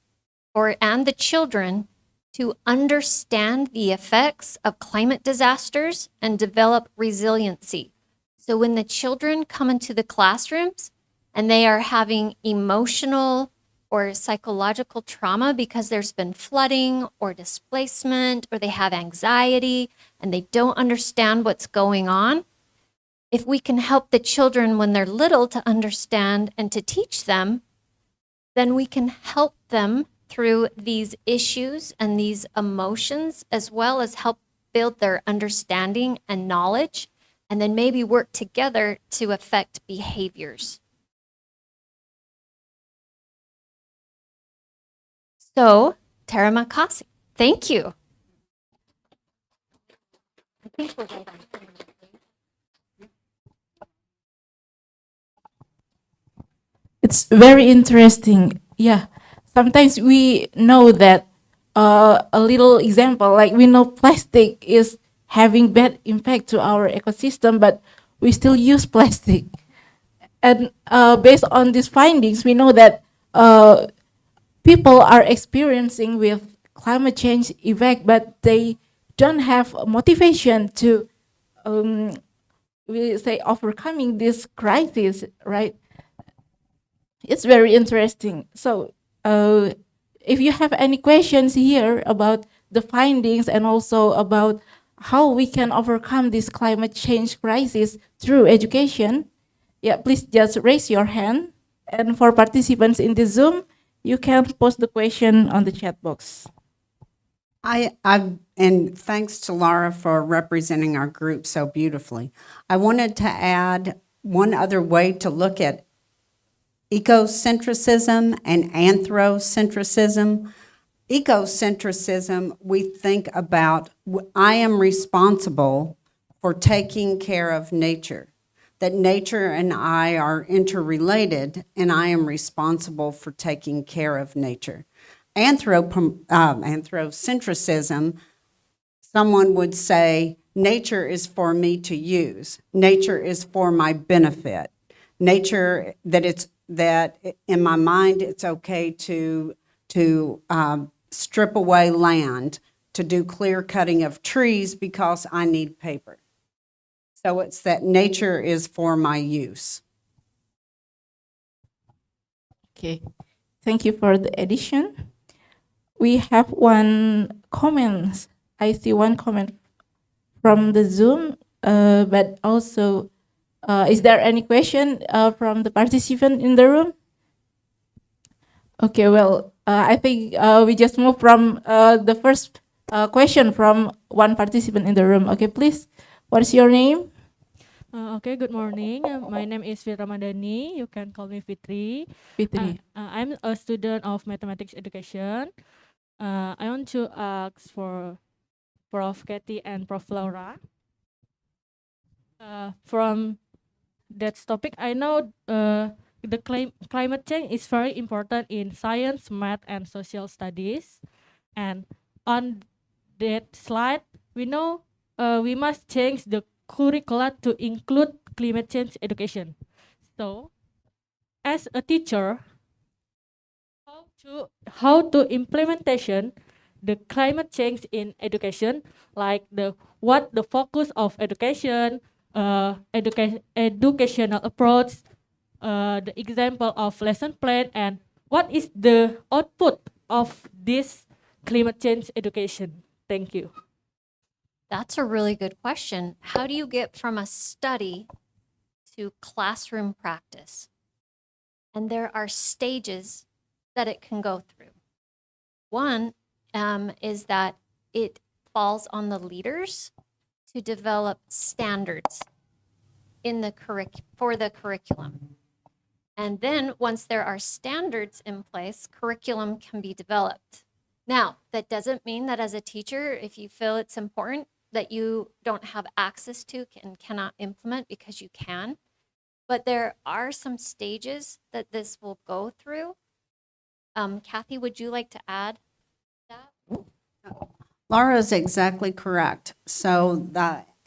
and the children to understand the effects of climate disasters and develop resiliency. So when the children come into the classrooms and they are having emotional or psychological trauma because there's been flooding or displacement, or they have anxiety and they don't understand what's going on, if we can help the children when they're little to understand and to teach them, then we can help them through these issues and these emotions, as well as help build their understanding and knowledge, and then maybe work together to affect behaviors. So, terima kasih. Thank you. It's very interesting. Yeah. Sometimes we know that a little example, like we know plastic is having bad impact to our ecosystem, but we still use plastic. And based on these findings, we know that people are experiencing with climate change effect, but they don't have motivation to, we say, overcoming this crisis, right? It's very interesting. So if you have any questions here about the findings and also about how we can overcome this climate change crisis through education, yeah, please just raise your hand. And for participants in the Zoom, you can post the question on the chat box. And thanks to Laura for representing our group so beautifully. I wanted to add one other way to look at ecocentrism and anthropocentrism. Ecocentrism, we think about, I am responsible for taking care of nature, that nature and I are interrelated, and I am responsible for taking care of nature. Anthropocentrism, someone would say, nature is for me to use. Nature is for my benefit. Nature, that in my mind, it's okay to strip away land, to do clear cutting of trees because I need paper. So it's that nature is for my use. Okay, thank you for the addition. We have one comment. I see one comment from the Zoom, but also, is there any question from the participant in the room? Okay, well, I think we just move from the first question from one participant in the room. Okay, please, what is your name? Okay, good morning. My name is Fitri Ramadhani. You can call me Fitri. Fitri. I'm a student of mathematics education. I want to ask for Prof. Katie and Prof. Laura. From that topic, I know the climate change is very important in science, math, and social studies. And on that slide, we know we must change the curricula to include climate change education. So, as a teacher, how to implementation the climate change in education, like what the focus of education, educational approach, the example of lesson plan, and what is the output of this climate change education? Thank you. That's a really good question. How do you get from a study to classroom practice? And there are stages that it can go through. One is that it falls on the leaders to develop standards in the for the curriculum. And then once there are standards in place, curriculum can be developed. Now, that doesn't mean that as a teacher, if you feel it's important, that you don't have access to and cannot implement, because you can. But there are some stages that this will go through. Kathy, would you like to add that? Laura is exactly correct. So,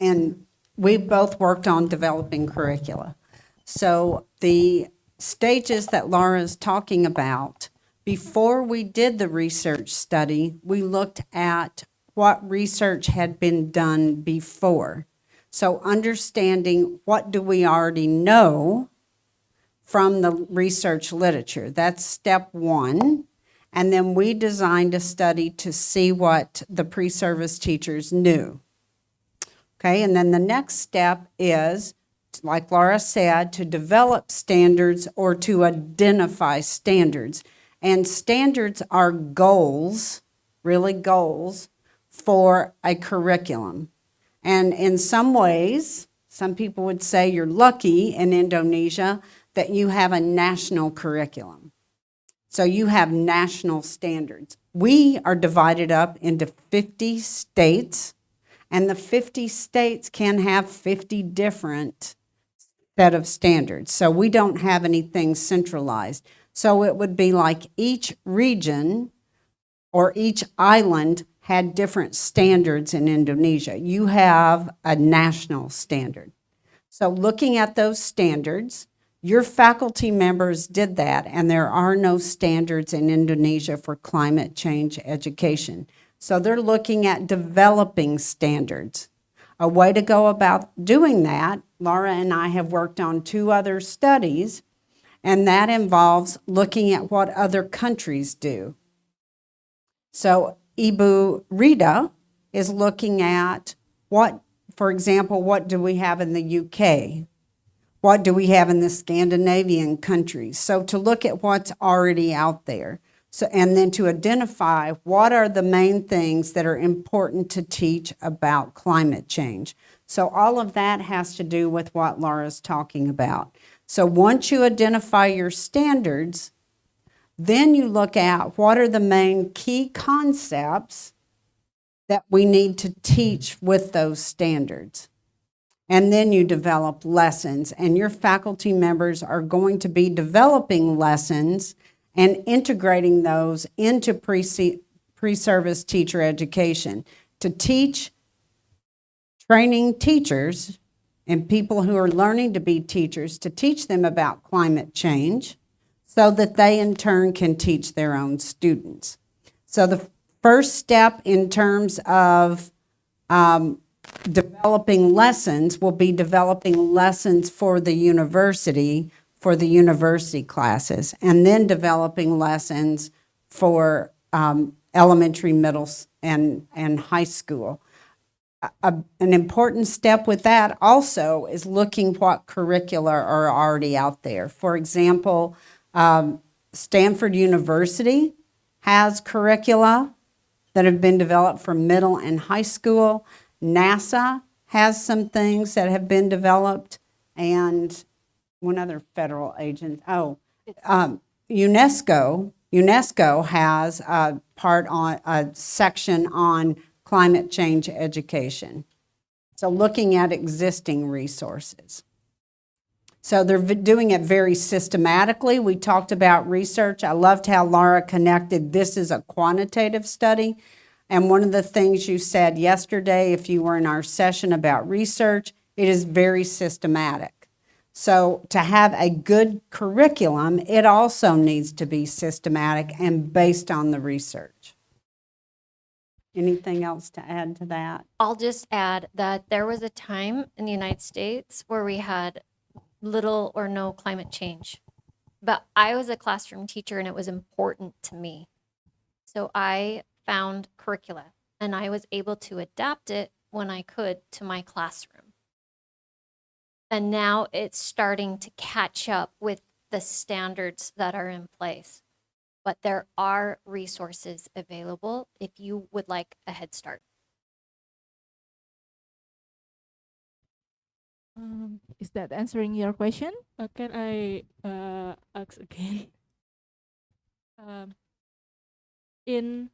and we both worked on developing curricula. So the stages that Laura is talking about, before we did the research study, we looked at what research had been done before. So understanding what do we already know from the research literature. That's step one. And then we designed a study to see what the pre-service teachers knew. Okay, and then the next step is, like Laura said, to develop standards or to identify standards. And standards are goals, really goals, for a curriculum. And in some ways, some people would say you're lucky in Indonesia that you have a national curriculum. So you have national standards. We are divided up into 50 states, and the 50 states can have 50 different set of standards. So we don't have anything centralized. So it would be like each region or each island had different standards in Indonesia. You have a national standard. So looking at those standards, your faculty members did that, and there are no standards in Indonesia for climate change education. So they're looking at developing standards. A way to go about doing that, Laura and I have worked on 2 other studies, and that involves looking at what other countries do. So Ibu Rita is looking at what, for example, what do we have in the UK? What do we have in the Scandinavian countries? So to look at what's already out there. So, and then to identify what are the main things that are important to teach about climate change. So all of that has to do with what Laura's talking about. So once you identify your standards, then you look at what are the main key concepts that we need to teach with those standards. And then you develop lessons, and your faculty members are going to be developing lessons and integrating those into pre-service teacher education to teach training teachers and people who are learning to be teachers, to teach them about climate change so that they in turn can teach their own students. So the first step in terms of developing lessons will be developing lessons for the university classes, and then developing lessons for elementary, middle, and high school. An important step with that also is looking what curricula are already out there. For example, Stanford University has curricula that have been developed for middle and high school. NASA has some things that have been developed, and one other federal agent, UNESCO has a section on climate change education. So looking at existing resources. So they're doing it very systematically. We talked about research. I loved how Laura connected this is a quantitative study. And one of the things you said yesterday, if you were in our session about research, it is very systematic. So to have a good curriculum, it also needs to be systematic and based on the research. Anything else to add to that? I'll just add that there was a time in the United States where we had little or no climate change. But I was a classroom teacher and it was important to me. So I found curricula and I was able to adapt it when I could to my classroom. And now it's starting to catch up with the standards that are in place. But there are resources available if you would like a head start. Is that answering your question? Can I ask again? In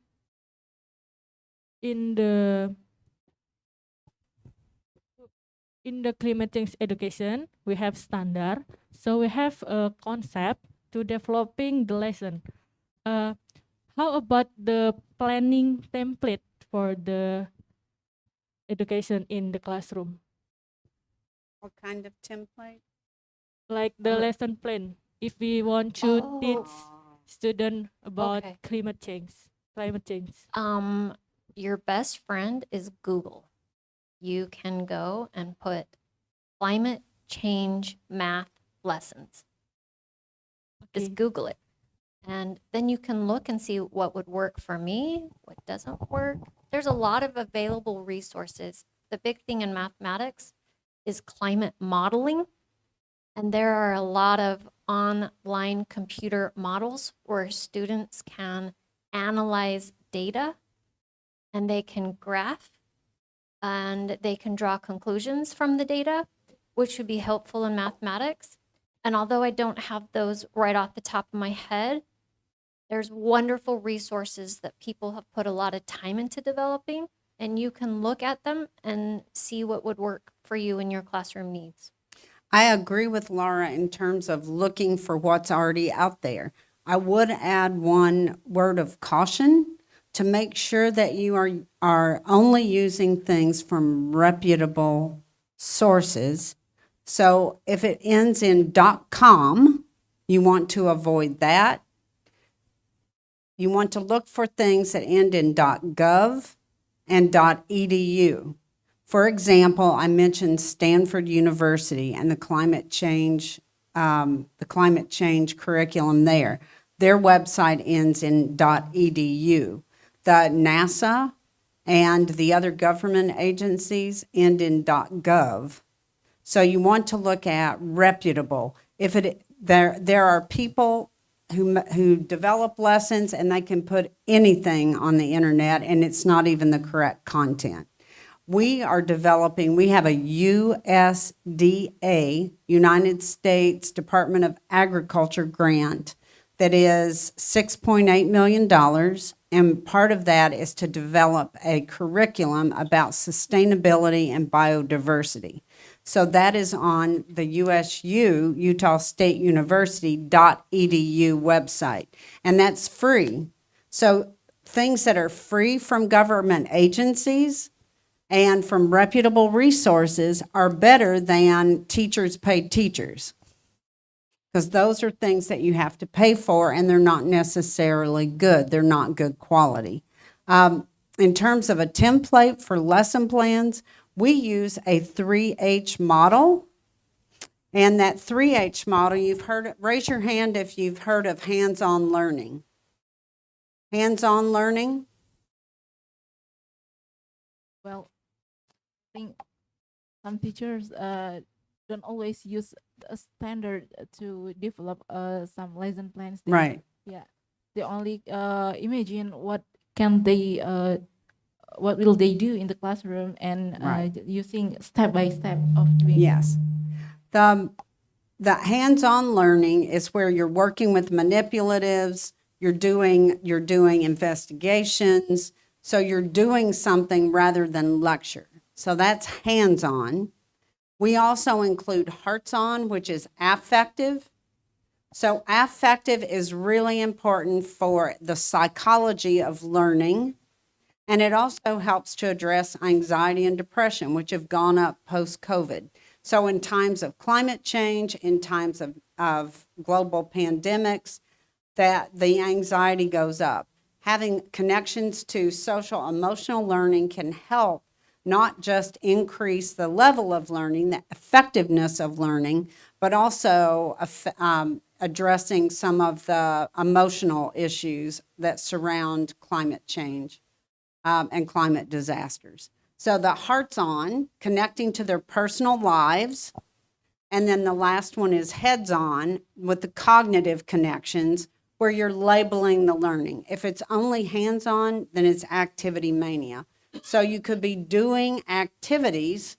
the climate change education, we have standard. So we have a concept to developing the lesson. How about the planning template for the education in the classroom? What kind of template? Like the lesson plan, if we want to teach Oh. student about Okay. climate change. Your best friend is Google. You can go and put climate change math lessons. Just Google it. And then you can look and see what would work for me, what doesn't work. There's a lot of available resources. The big thing in mathematics is climate modeling. And there are a lot of online computer models where students can analyze data and they can graph and they can draw conclusions from the data, which would be helpful in mathematics. And although I don't have those right off the top of my head, there's wonderful resources that people have put a lot of time into developing, and you can look at them and see what would work for you in your classroom needs. I agree with Laura in terms of looking for what's already out there. I would add one word of caution to make sure that you are only using things from reputable sources. So if it ends in .com, you want to avoid that. You want to look for things that end in .gov and .edu. For example, I mentioned Stanford University and the climate change curriculum there. Their website ends in .edu. The NASA and the other government agencies end in .gov. So you want to look at reputable. There are people who develop lessons and they can put anything on the internet and it's not even the correct content. We have a USDA, United States Department of Agriculture grant that is $6.8 million, and part of that is to develop a curriculum about sustainability and biodiversity. So that is on the USU, Utah State University.edu website, and that's free. So things that are free from government agencies and from reputable resources are better than teachers paid teachers, because those are things that you have to pay for and they're not necessarily good. They're not good quality. In terms of a template for lesson plans, we use a 3H model. And that 3H model, raise your hand if you've heard of hands-on learning. Hands-on learning? Well, I think some teachers don't always use a standard to develop some lesson plans. Right. Yeah, they only imagine what will they do in the classroom, and Right. using step by step of doing. Yes. The hands-on learning is where you're working with manipulatives, you're doing investigations, so you're doing something rather than lecture. So that's hands-on. We also include hearts-on, which is affective. So affective is really important for the psychology of learning, and it also helps to address anxiety and depression, which have gone up post-COVID. So in times of climate change, in times of global pandemics, that the anxiety goes up. Having connections to social emotional learning can help not just increase the level of learning, the effectiveness of learning, but also addressing some of the emotional issues that surround climate change and climate disasters. So the hearts-on, connecting to their personal lives, and then the last one is heads-on with the cognitive connections, where you're labeling the learning. If it's only hands-on, then it's activity mania. So you could be doing activities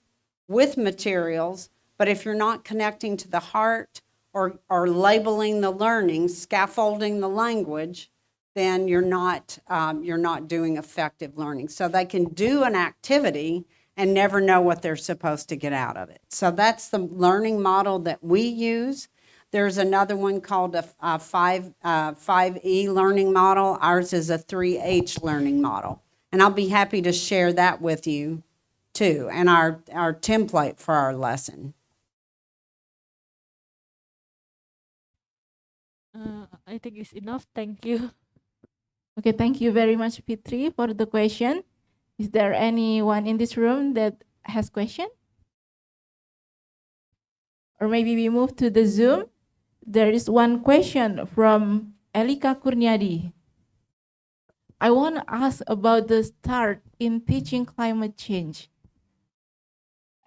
with materials, but if you're not connecting to the heart or labeling the learning, scaffolding the language, then you're not doing effective learning. So they can do an activity and never know what they're supposed to get out of it. So that's the learning model that we use. There's another one called a 5E learning model. Ours is a 3H learning model. And I'll be happy to share that with you too, and our template for our lesson. I think it's enough. Thank you. Okay, thank you very much, Fitri, for the question. Is there anyone in this room that has question? Or maybe we move to the Zoom. There is one question from Elika Kurniadi. I want to ask about the start in teaching climate change.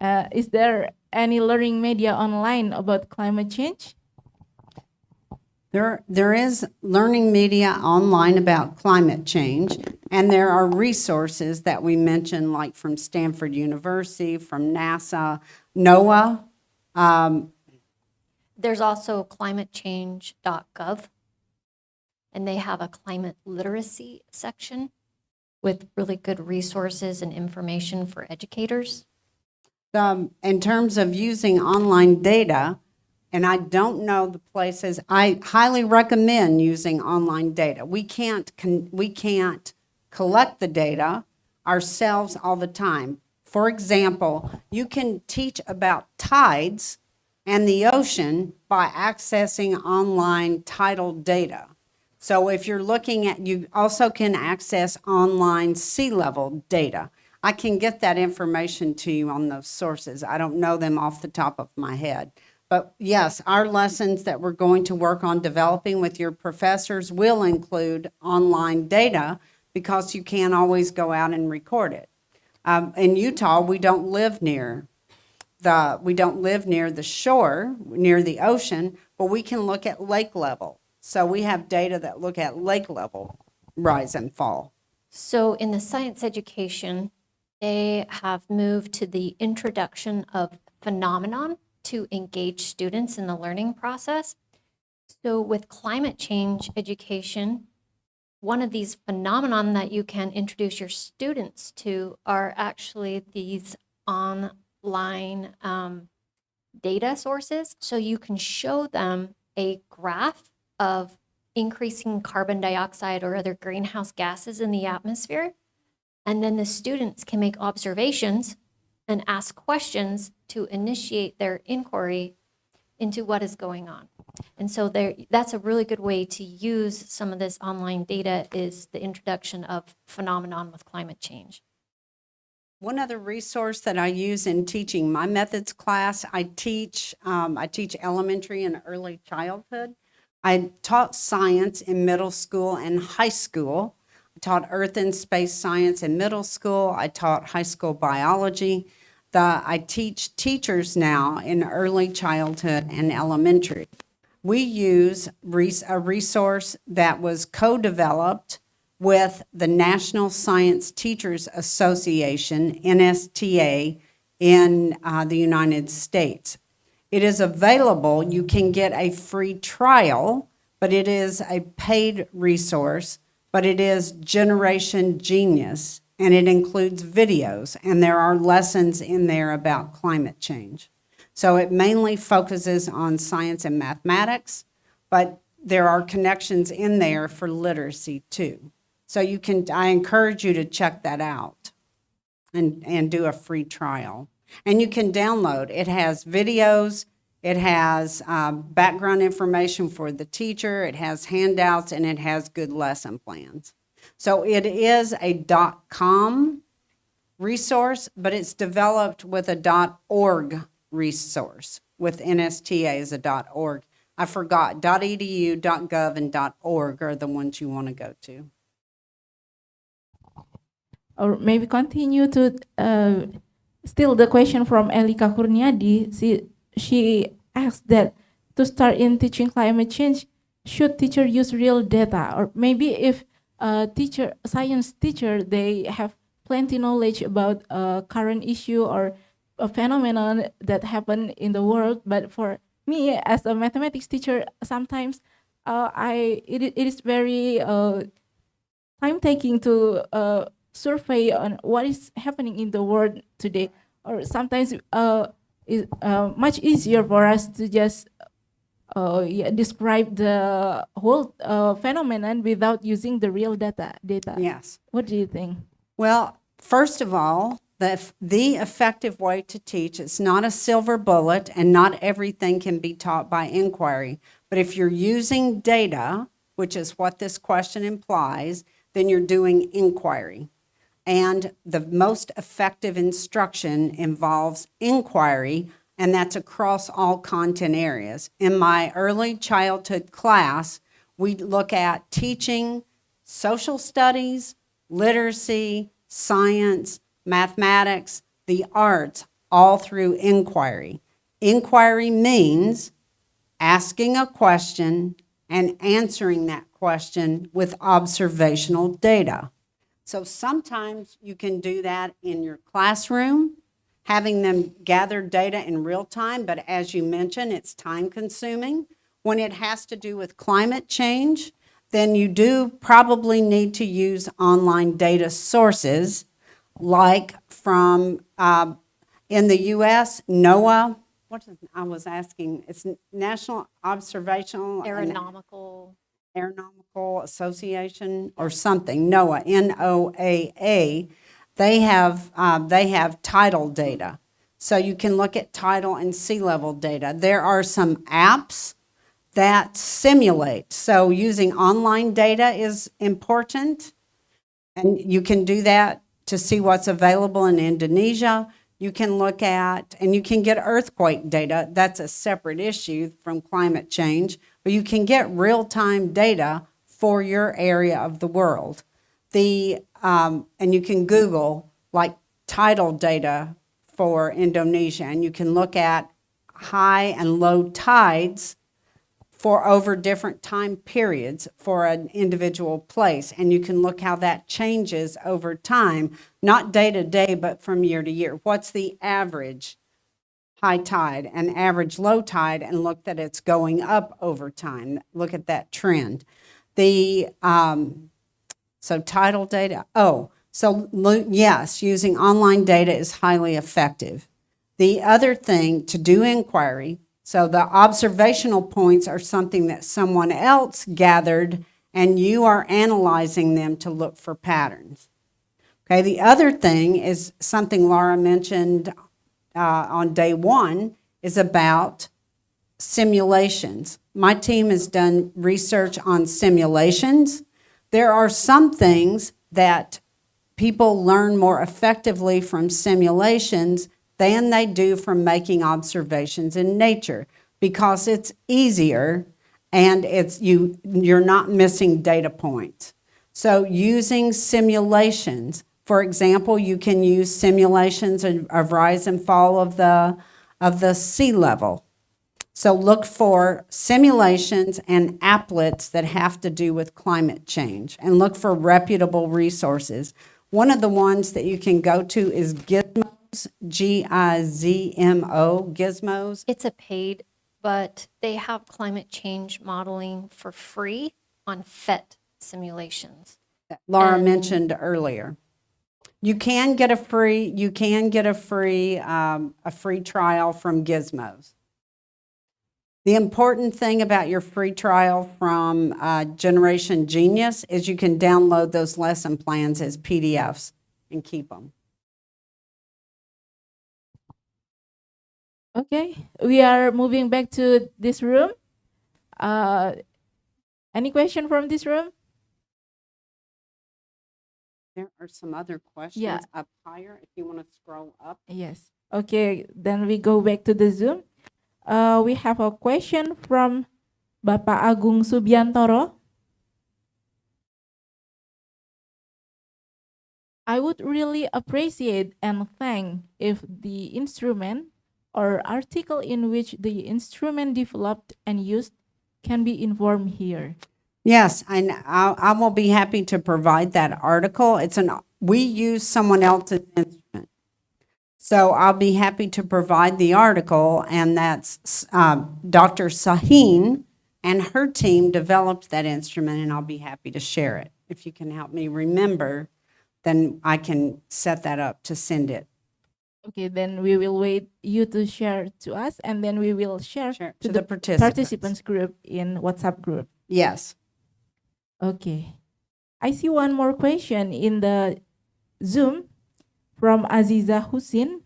Is there any learning media online about climate change? There is learning media online about climate change, and there are resources that we mentioned, like from Stanford University, from NASA, NOAA. There's also climatechange.gov, and they have a climate literacy section with really good resources and information for educators. In terms of using online data, and I don't know the places, I highly recommend using online data. We can't collect the data ourselves all the time. For example, you can teach about tides and the ocean by accessing online tidal data. So if you're looking at, you also can access online sea level data. I can get that information to you on those sources. I don't know them off the top of my head. But yes, our lessons that we're going to work on developing with your professors will include online data because you can't always go out and record it. In Utah, we don't live near the shore, near the ocean, but we can look at lake level. So we have data that look at lake level rise and fall. So in the science education, they have moved to the introduction of phenomenon to engage students in the learning process. So with climate change education, one of these phenomenon that you can introduce your students to are actually these online data sources. So you can show them a graph of increasing carbon dioxide or other greenhouse gases in the atmosphere. And then the students can make observations and ask questions to initiate their inquiry into what is going on. And so that's a really good way to use some of this online data is the introduction of phenomenon with climate change. One other resource that I use in teaching my methods class, I teach elementary and early childhood. I taught science in middle school and high school. I taught earth and space science in middle school. I taught high school biology. I teach teachers now in early childhood and elementary. We use a resource that was co-developed with the National Science Teachers Association, NSTA, in the United States. It is available. You can get a free trial, but it is a paid resource, but it is Generation Genius, and it includes videos, and there are lessons in there about climate change. So it mainly focuses on science and mathematics, but there are connections in there for literacy too. So I encourage you to check that out and do a free trial. And you can download. It has videos, it has background information for the teacher, it has handouts, and it has good lesson plans. So it is a .com resource, but it's developed with a .org resource, with NSTA as a .org. I forgot, .edu, .gov, and .org are the ones you want to go to. Or maybe continue to still the question from Elika Kurniadi. She asked that to start in teaching climate change, should teacher use real data? Or maybe if science teacher, they have plenty knowledge about current issue or a phenomenon that happen in the world. But for me as a mathematics teacher, sometimes it is very time taking to survey on what is happening in the world today, or sometimes it's much easier for us to just describe the whole phenomenon without using the real data. Yes. What do you think? Well, first of all, the effective way to teach, it's not a silver bullet, and not everything can be taught by inquiry. But if you're using data, which is what this question implies, then you're doing inquiry. And the most effective instruction involves inquiry, and that's across all content areas. In my early childhood class, we look at teaching social studies, literacy, science, mathematics, the arts, all through inquiry. Inquiry means asking a question and answering that question with observational data. So sometimes you can do that in your classroom, having them gather data in real time, but as you mentioned, it's time consuming. When it has to do with climate change, then you do probably need to use online data sources, like from, in the US, NOAA, I was asking, it's National Observational and Aeronautical Association or something, NOAA, N-O-A-A. They have tidal data. So you can look at tidal and sea level data. There are some apps that simulate. So using online data is important. And you can do that to see what's available in Indonesia. You can look at, and you can get earthquake data. That's a separate issue from climate change, but you can get real-time data for your area of the world. And you can Google like tidal data for Indonesia, and you can look at high and low tides for over different time periods for an individual place. And you can look how that changes over time, not day to day, but from year to year. What's the average high tide and average low tide, and look that it's going up over time. Look at that trend. So tidal data, yes, using online data is highly effective. The other thing, to do inquiry, so the observational points are something that someone else gathered and you are analyzing them to look for patterns. Okay, the other thing is something Laura mentioned on day one, is about simulations. My team has done research on simulations. There are some things that people learn more effectively from simulations than they do from making observations in nature, because it's easier and you're not missing data points. So using simulations, for example, you can use simulations of rise and fall of the sea level. So look for simulations and applets that have to do with climate change, and look for reputable resources. One of the ones that you can go to is Gizmos, G-I-Z-M-O, Gizmos. It's a paid, but they have climate change modeling for free on FET simulations. That Laura And- mentioned earlier. You can get a free trial from Gizmos. The important thing about your free trial from Generation Genius is you can download those lesson plans as PDFs and keep them. Okay, we are moving back to this room. Any question from this room? There are some other questions Yeah. up higher if you want to scroll up. Yes. Okay, then we go back to the Zoom. We have a question from Bapak Agung Subiantoro. I would really appreciate and thank if the instrument or article in which the instrument developed and used can be informed here. Yes, and I will be happy to provide that article. We use someone else's instrument. So I'll be happy to provide the article, and that's Dr. Sahin and her team developed that instrument, and I'll be happy to share it. If you can help me remember, then I can set that up to send it. Okay, then we will wait you to share to us, and then we will share Share to to the the participants. participants group in WhatsApp group. Yes. Okay. I see one more question in the Zoom from Aziza Husin.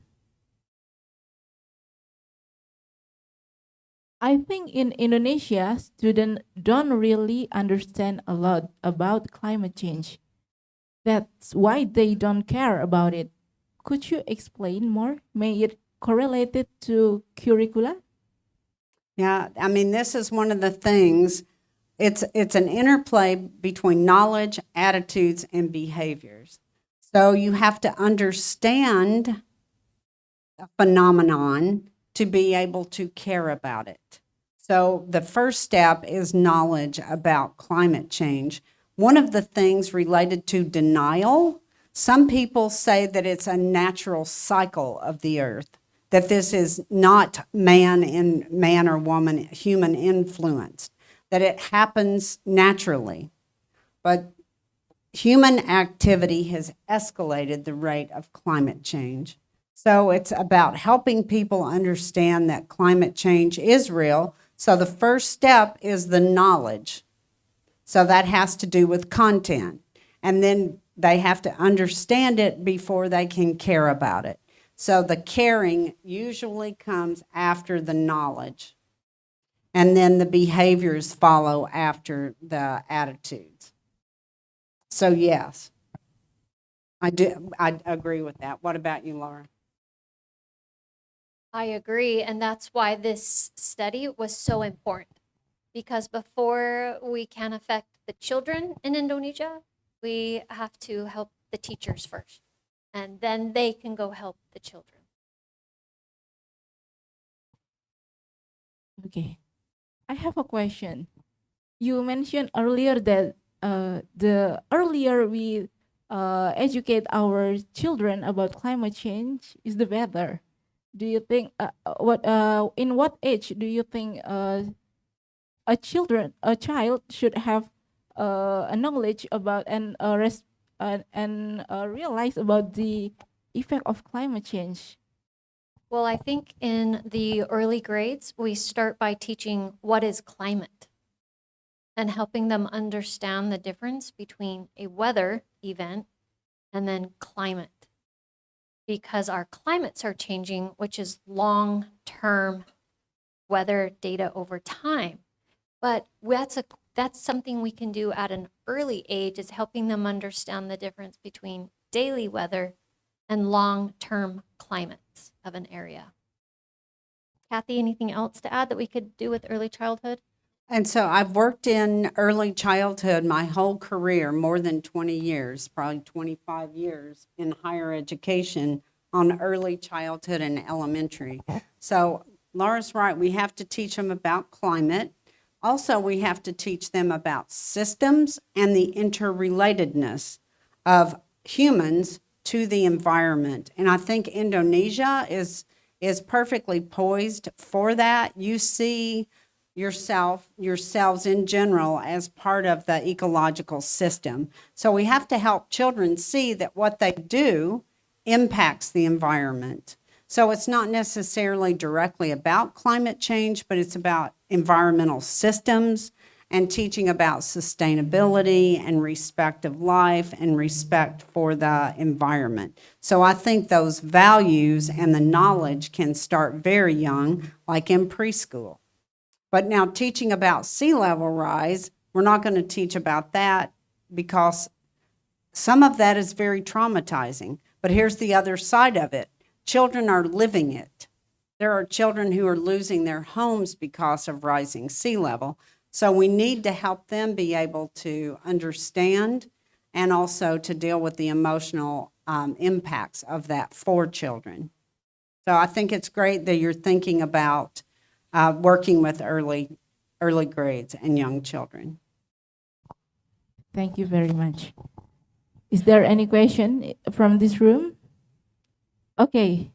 I think in Indonesia, students don't really understand a lot about climate change. That's why they don't care about it. Could you explain more? May it correlated to curricula? Yeah, I mean, this is one of the things, it's an interplay between knowledge, attitudes, and behaviors. So you have to understand a phenomenon to be able to care about it. So the first step is knowledge about climate change. One of the things related to denial, some people say that it's a natural cycle of the earth, that this is not man or woman, human influenced, that it happens naturally. But human activity has escalated the rate of climate change. So it's about helping people understand that climate change is real. So the first step is the knowledge. So that has to do with content. And then they have to understand it before they can care about it. So the caring usually comes after the knowledge. And then the behaviors follow after the attitudes. So yes, I agree with that. What about you, Laura? I agree, and that's why this study was so important. Because before we can affect the children in Indonesia, we have to help the teachers first, and then they can go help the children. Okay. I have a question. You mentioned earlier that the earlier we educate our children about climate change is the better. Do you think in what age do you think a child should have a knowledge about and realize about the effect of climate change? Well, I think in the early grades, we start by teaching what is climate and helping them understand the difference between a weather event and then climate. Because our climates are changing, which is long-term weather data over time. But that's something we can do at an early age, is helping them understand the difference between daily weather and long-term climates of an area. Kathy, anything else to add that we could do with early childhood? And so I've worked in early childhood my whole career, more than 20 years, probably 25 years in higher education on early childhood and elementary. So Laura's right, we have to teach them about climate. Also, we have to teach them about systems and the interrelatedness of humans to the environment. And I think Indonesia is perfectly poised for that. You see yourselves in general as part of the ecological system. So we have to help children see that what they do impacts the environment. So it's not necessarily directly about climate change, but it's about environmental systems and teaching about sustainability and respect of life and respect for the environment. So I think those values and the knowledge can start very young, like in preschool. But now teaching about sea level rise, we're not going to teach about that because some of that is very traumatizing. But here's the other side of it. Children are living it. There are children who are losing their homes because of rising sea level. So we need to help them be able to understand and also to deal with the emotional impacts of that for children. So I think it's great that you're thinking about working with early grades and young children. Thank you very much. Is there any question from this room? Okay.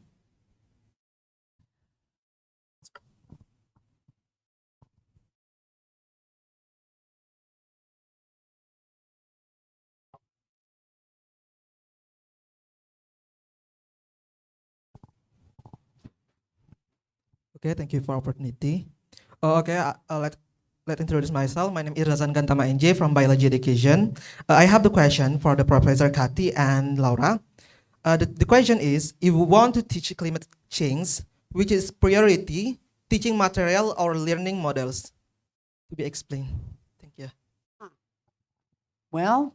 Okay, thank you for opportunity. Okay, let introduce myself. My name is Razan Gantama NJ from Biology Education. I have the question for the Professor Kathy and Laura. The question is, if we want to teach climate change, which is priority, teaching material or learning models? To be explained. Thank you. Well,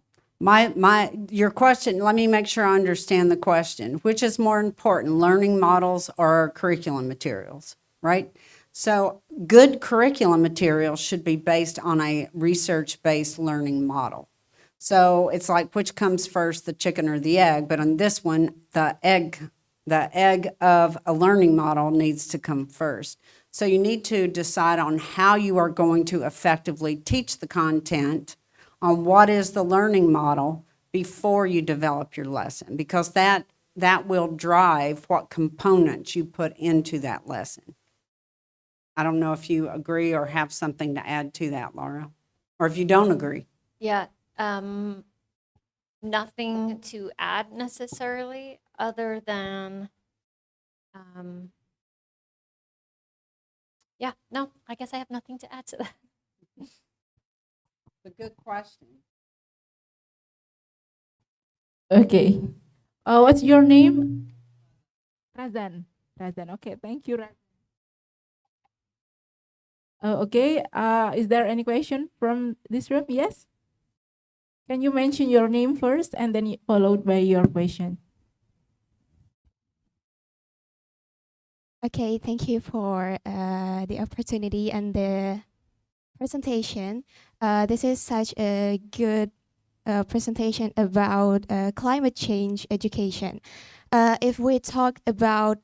your question, let me make sure I understand the question. Which is more important, learning models or curriculum materials, right? So good curriculum materials should be based on a research-based learning model. So it's like which comes first, the chicken or the egg, but on this one, the egg of a learning model needs to come first. So you need to decide on how you are going to effectively teach the content, on what is the learning model before you develop your lesson, because that will drive what components you put into that lesson. I don't know if you agree or have something to add to that, Laura, or if you don't agree. Yeah, nothing to add necessarily, other than, yeah, no, I guess I have nothing to add to that. It's a good question. Okay. What's your name? Razan. Razan. Okay, thank you, Razan. Okay. Is there any question from this room? Yes. Can you mention your name first and then followed by your question? Okay, thank you for the opportunity and the presentation. This is such a good presentation about climate change education. If we talk about,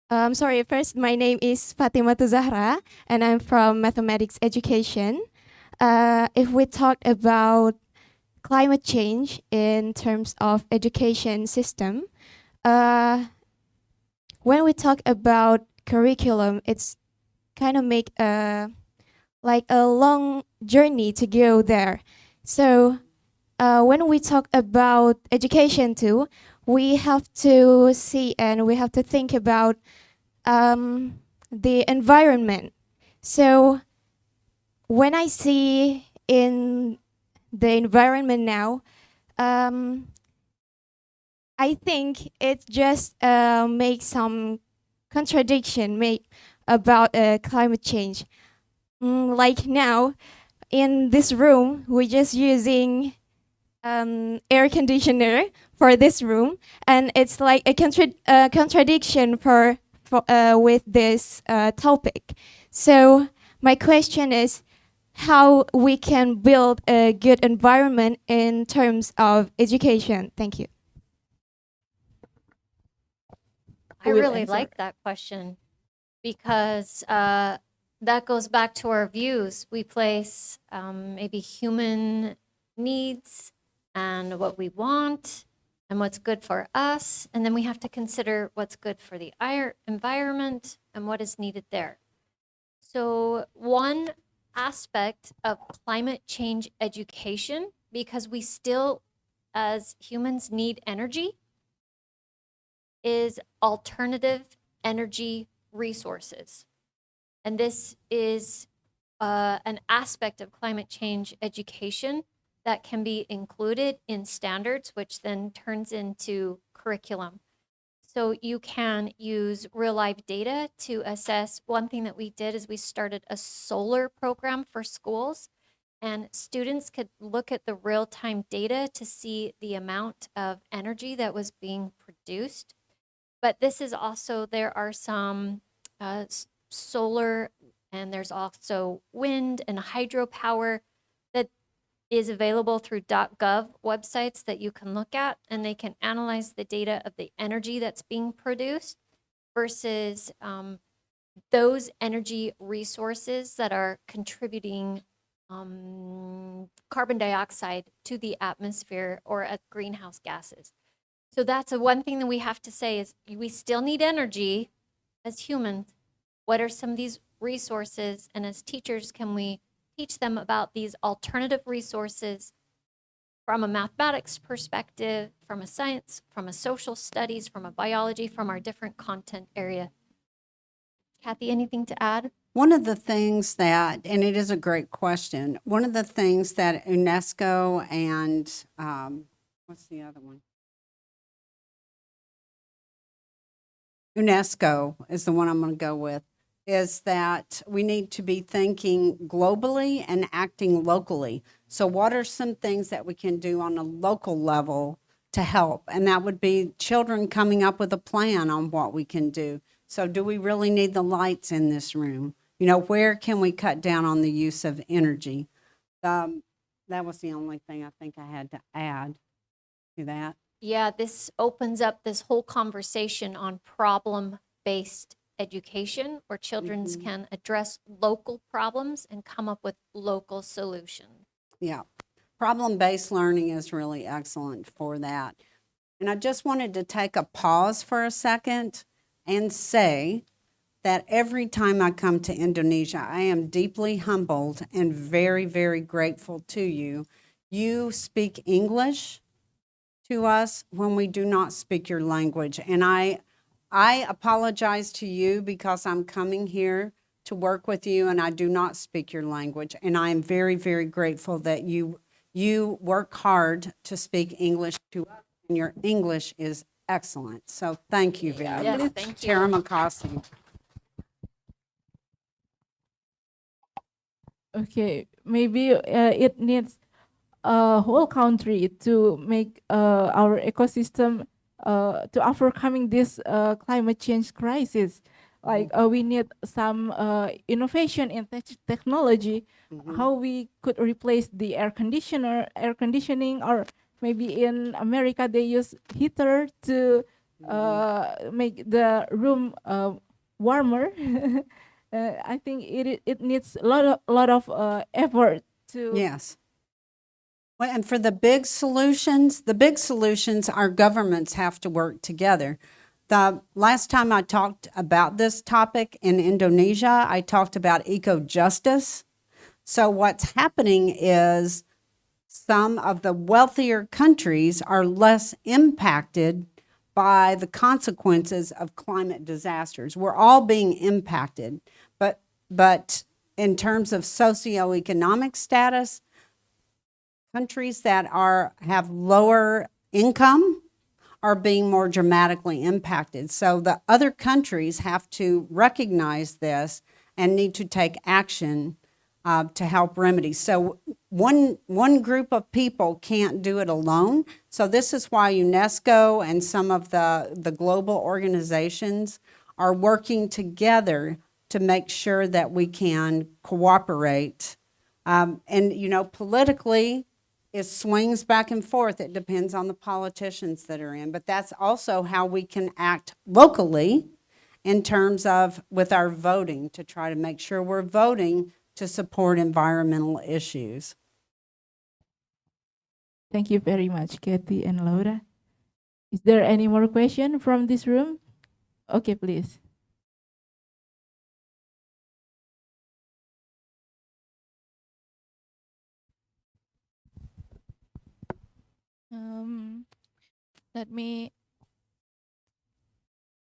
sorry, first, my name is Fatima Zahra, and I'm from mathematics education. If we talk about climate change in terms of education system, when we talk about curriculum, it's kind of make like a long journey to go there. So when we talk about education too, we have to see and we have to think about the environment. So when I see in the environment now, I think it just makes some contradiction about climate change. Like now, in this room, we're just using air conditioner for this room, and it's like a contradiction with this topic. So my question is, how we can build a good environment in terms of education? Thank you. I really like that question, because that goes back to our views. We place maybe human needs and what we want and what's good for us, and then we have to consider what's good for the environment and what is needed there. So one aspect of climate change education, because we still as humans need energy, is alternative energy resources. And this is an aspect of climate change education that can be included in standards, which then turns into curriculum. So you can use real life data to assess. One thing that we did is we started a solar program for schools, and students could look at the real-time data to see the amount of energy that was being produced. But this is also, there are some solar, and there's also wind and hydropower that is available through .gov websites that you can look at, and they can analyze the data of the energy that's being produced versus those energy resources that are contributing carbon dioxide to the atmosphere or greenhouse gases. So that's one thing that we have to say is we still need energy as humans. What are some of these resources? And as teachers, can we teach them about these alternative resources from a mathematics perspective, from a science, from a social studies, from a biology, from our different content area? Kathy, anything to add? One of the things that, and it is a great question, one of the things that UNESCO and, what's the other one? UNESCO is the one I'm going to go with, is that we need to be thinking globally and acting locally. So what are some things that we can do on a local level to help? And that would be children coming up with a plan on what we can do. So do we really need the lights in this room? You know, where can we cut down on the use of energy? That was the only thing I think I had to add to that. Yeah, this opens up this whole conversation on problem-based education where children can address local problems and come up with local solutions. Yeah. Problem-based learning is really excellent for that. And I just wanted to take a pause for a second and say that every time I come to Indonesia, I am deeply humbled and very, very grateful to you. You speak English to us when we do not speak your language. And I apologize to you because I'm coming here to work with you and I do not speak your language. And I am very, very grateful that you work hard to speak English to us, and your English is excellent. So thank you very Yes, much. thank you. Terima kasih. Okay, maybe it needs a whole country to make our ecosystem to overcoming this climate change crisis. Like we need some innovation in technology, how we could replace the air conditioning, or maybe in America they use heater to make the room warmer. I think it needs a lot of effort to. Yes. Well, and for the big solutions, our governments have to work together. The last time I talked about this topic in Indonesia, I talked about eco-justice. So what's happening is some of the wealthier countries are less impacted by the consequences of climate disasters. We're all being impacted, but in terms of socioeconomic status, countries that have lower income are being more dramatically impacted. So the other countries have to recognize this and need to take action to help remedy. So one group of people can't do it alone. So this is why UNESCO and some of the global organizations are working together to make sure that we can cooperate. And, you know, politically, it swings back and forth. It depends on the politicians that are in. But that's also how we can act locally in terms of with our voting to try to make sure we're voting to support environmental issues. Thank you very much, Kathy and Laura. Is there any more question from this room? Okay, please.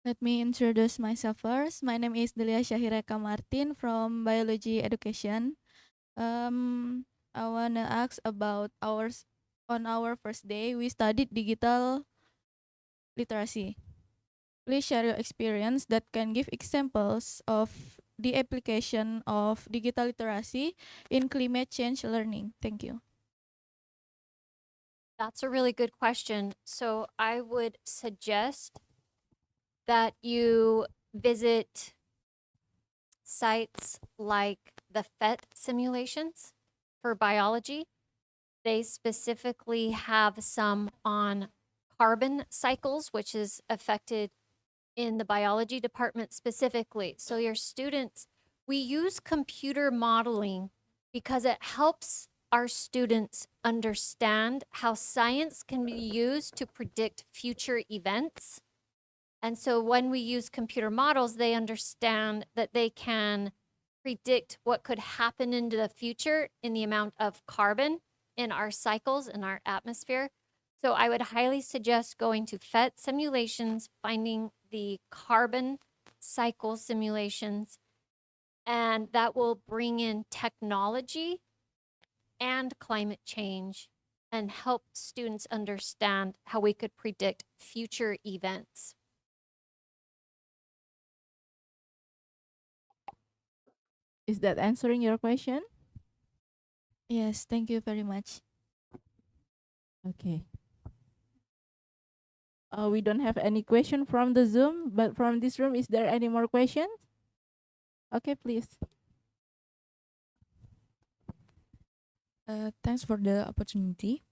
Let me introduce myself first. My name is Delia Syahireka Martin from Biology Education. I wanna ask about on our first day we studied digital literacy. Please share your experience that can give examples of the application of digital literacy in climate change learning. Thank you. That's a really good question. So I would suggest that you visit sites like the PhET simulations for biology. They specifically have some on carbon cycles, which is affected in the biology department specifically. So your students, we use computer modeling because it helps our students understand how science can be used to predict future events. And so when we use computer models, they understand that they can predict what could happen into the future in the amount of carbon in our cycles, in our atmosphere. So I would highly suggest going to PhET simulations, finding the carbon cycle simulations, and that will bring in technology and climate change and help students understand how we could predict future events. Is that answering your question? Yes, thank you very much. Okay. We don't have any question from the Zoom, but from this room, is there any more questions? Okay, please. Thanks for the opportunity.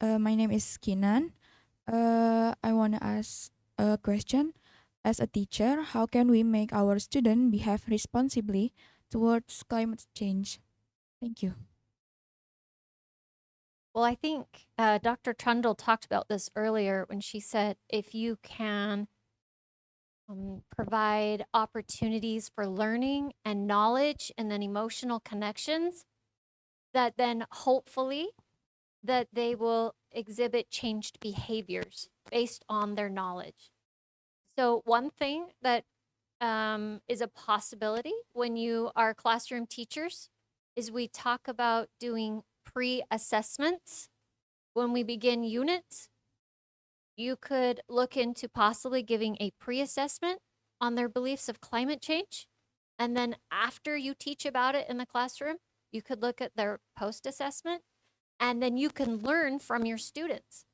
My name is Kinan. I want to ask a question. As a teacher, how can we make our students behave responsibly towards climate change? Thank you. Well, I think Dr. Trundle talked about this earlier when she said if you can provide opportunities for learning and knowledge and then emotional connections, that then hopefully that they will exhibit changed behaviors based on their knowledge. So one thing that is a possibility when you are classroom teachers is we talk about doing pre-assessments when we begin units. You could look into possibly giving a pre-assessment on their beliefs of climate change. And then after you teach about it in the classroom, you could look at their post-assessment, and then you can learn from your students.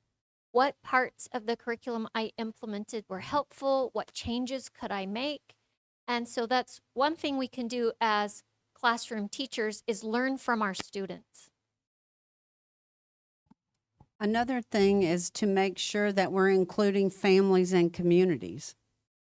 What parts of the curriculum I implemented were helpful? What changes could I make? And so that's one thing we can do as classroom teachers is learn from our students. Another thing is to make sure that we're including families and communities,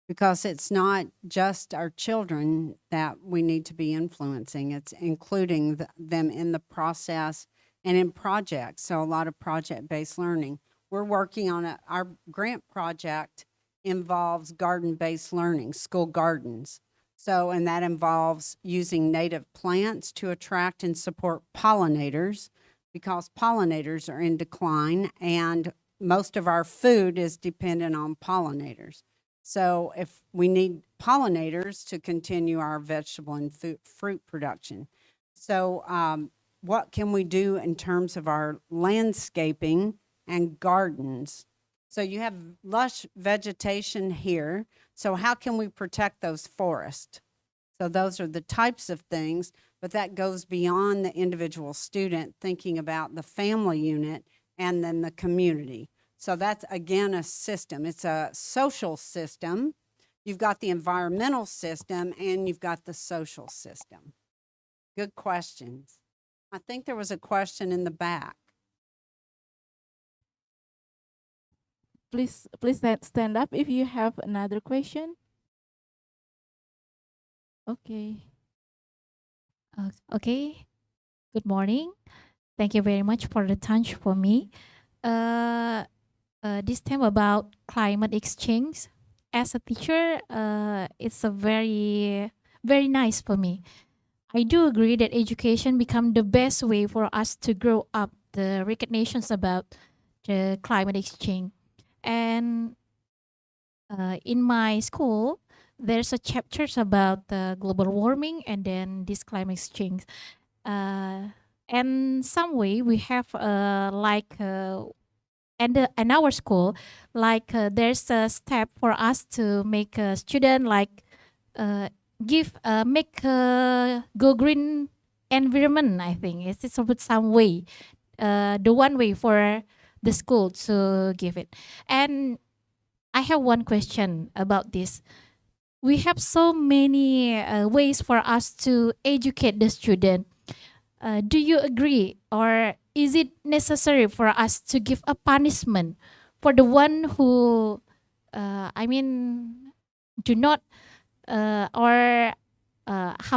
because it's not just our children that we need to be influencing. It's including them in the process and in projects. So a lot of project-based learning. We're working on our grant project involves garden-based learning, school gardens. So, and that involves using native plants to attract and support pollinators, because pollinators are in decline and most of our food is dependent on pollinators. So if we need pollinators to continue our vegetable and fruit production. So what can we do in terms of our landscaping and gardens? So you have lush vegetation here. So how can we protect those forests? So those are the types of things, but that goes beyond the individual student, thinking about the family unit and then the community. So that's, again, a system. It's a social system. You've got the environmental system and you've got the social system. Good questions. I think there was a question in the back. Please stand up if you have another question. Okay. Okay. Good morning. Thank you very much for the time for me. This time about climate exchange. As a teacher, it's a very nice for me. I do agree that education become the best way for us to grow up the recognitions about the climate exchange. And in my school, there's a chapters about global warming and then this climate exchange. And some way we have and our school there's a step for us to make a student go green environment. I think it's about some way, the one way for the school to give it. And I have one question about this. We have so many ways for us to educate the student. Do you agree, or is it necessary for us to give a punishment for the one who, do not, how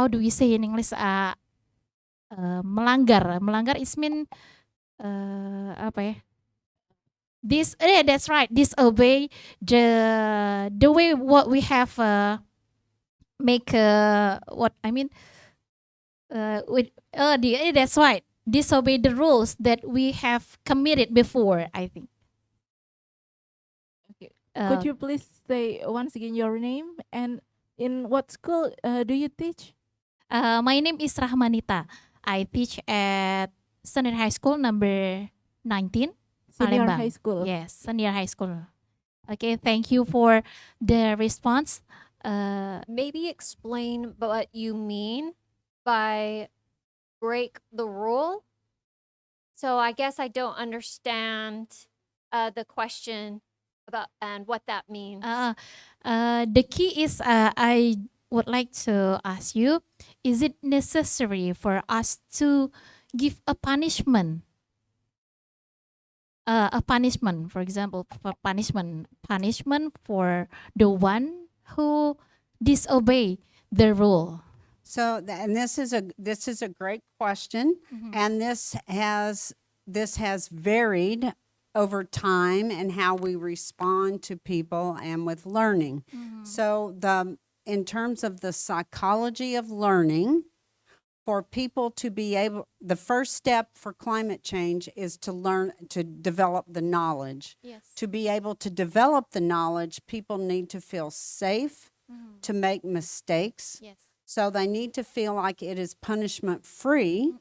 do we say in English, melanggar? Melanggar is mean, apa ya? That's right. Disobey the way what we have make what I mean. That's right. Disobey the rules that we have committed before, I think. Okay. Could you please say once again your name and in what school do you teach? My name is Rahmanita. I teach at Senior High School number 19. Senior Palembang. high school. Yes, Senior High School. Okay, thank you for the response. Maybe explain what you mean by break the rule. So I guess I don't understand the question about and what that means. The key is I would like to ask you, is it necessary for us to give a punishment? For example, punishment for the one who disobey the rule? So, and this is a great question, and this has varied over time and how we respond to people and with learning. So, in terms of the psychology of learning, for people to be able, the first step for climate change is to learn to develop the knowledge. Yes. To be able to develop the knowledge, people need to feel safe to make mistakes. Yes. So they need to feel like it is punishment free,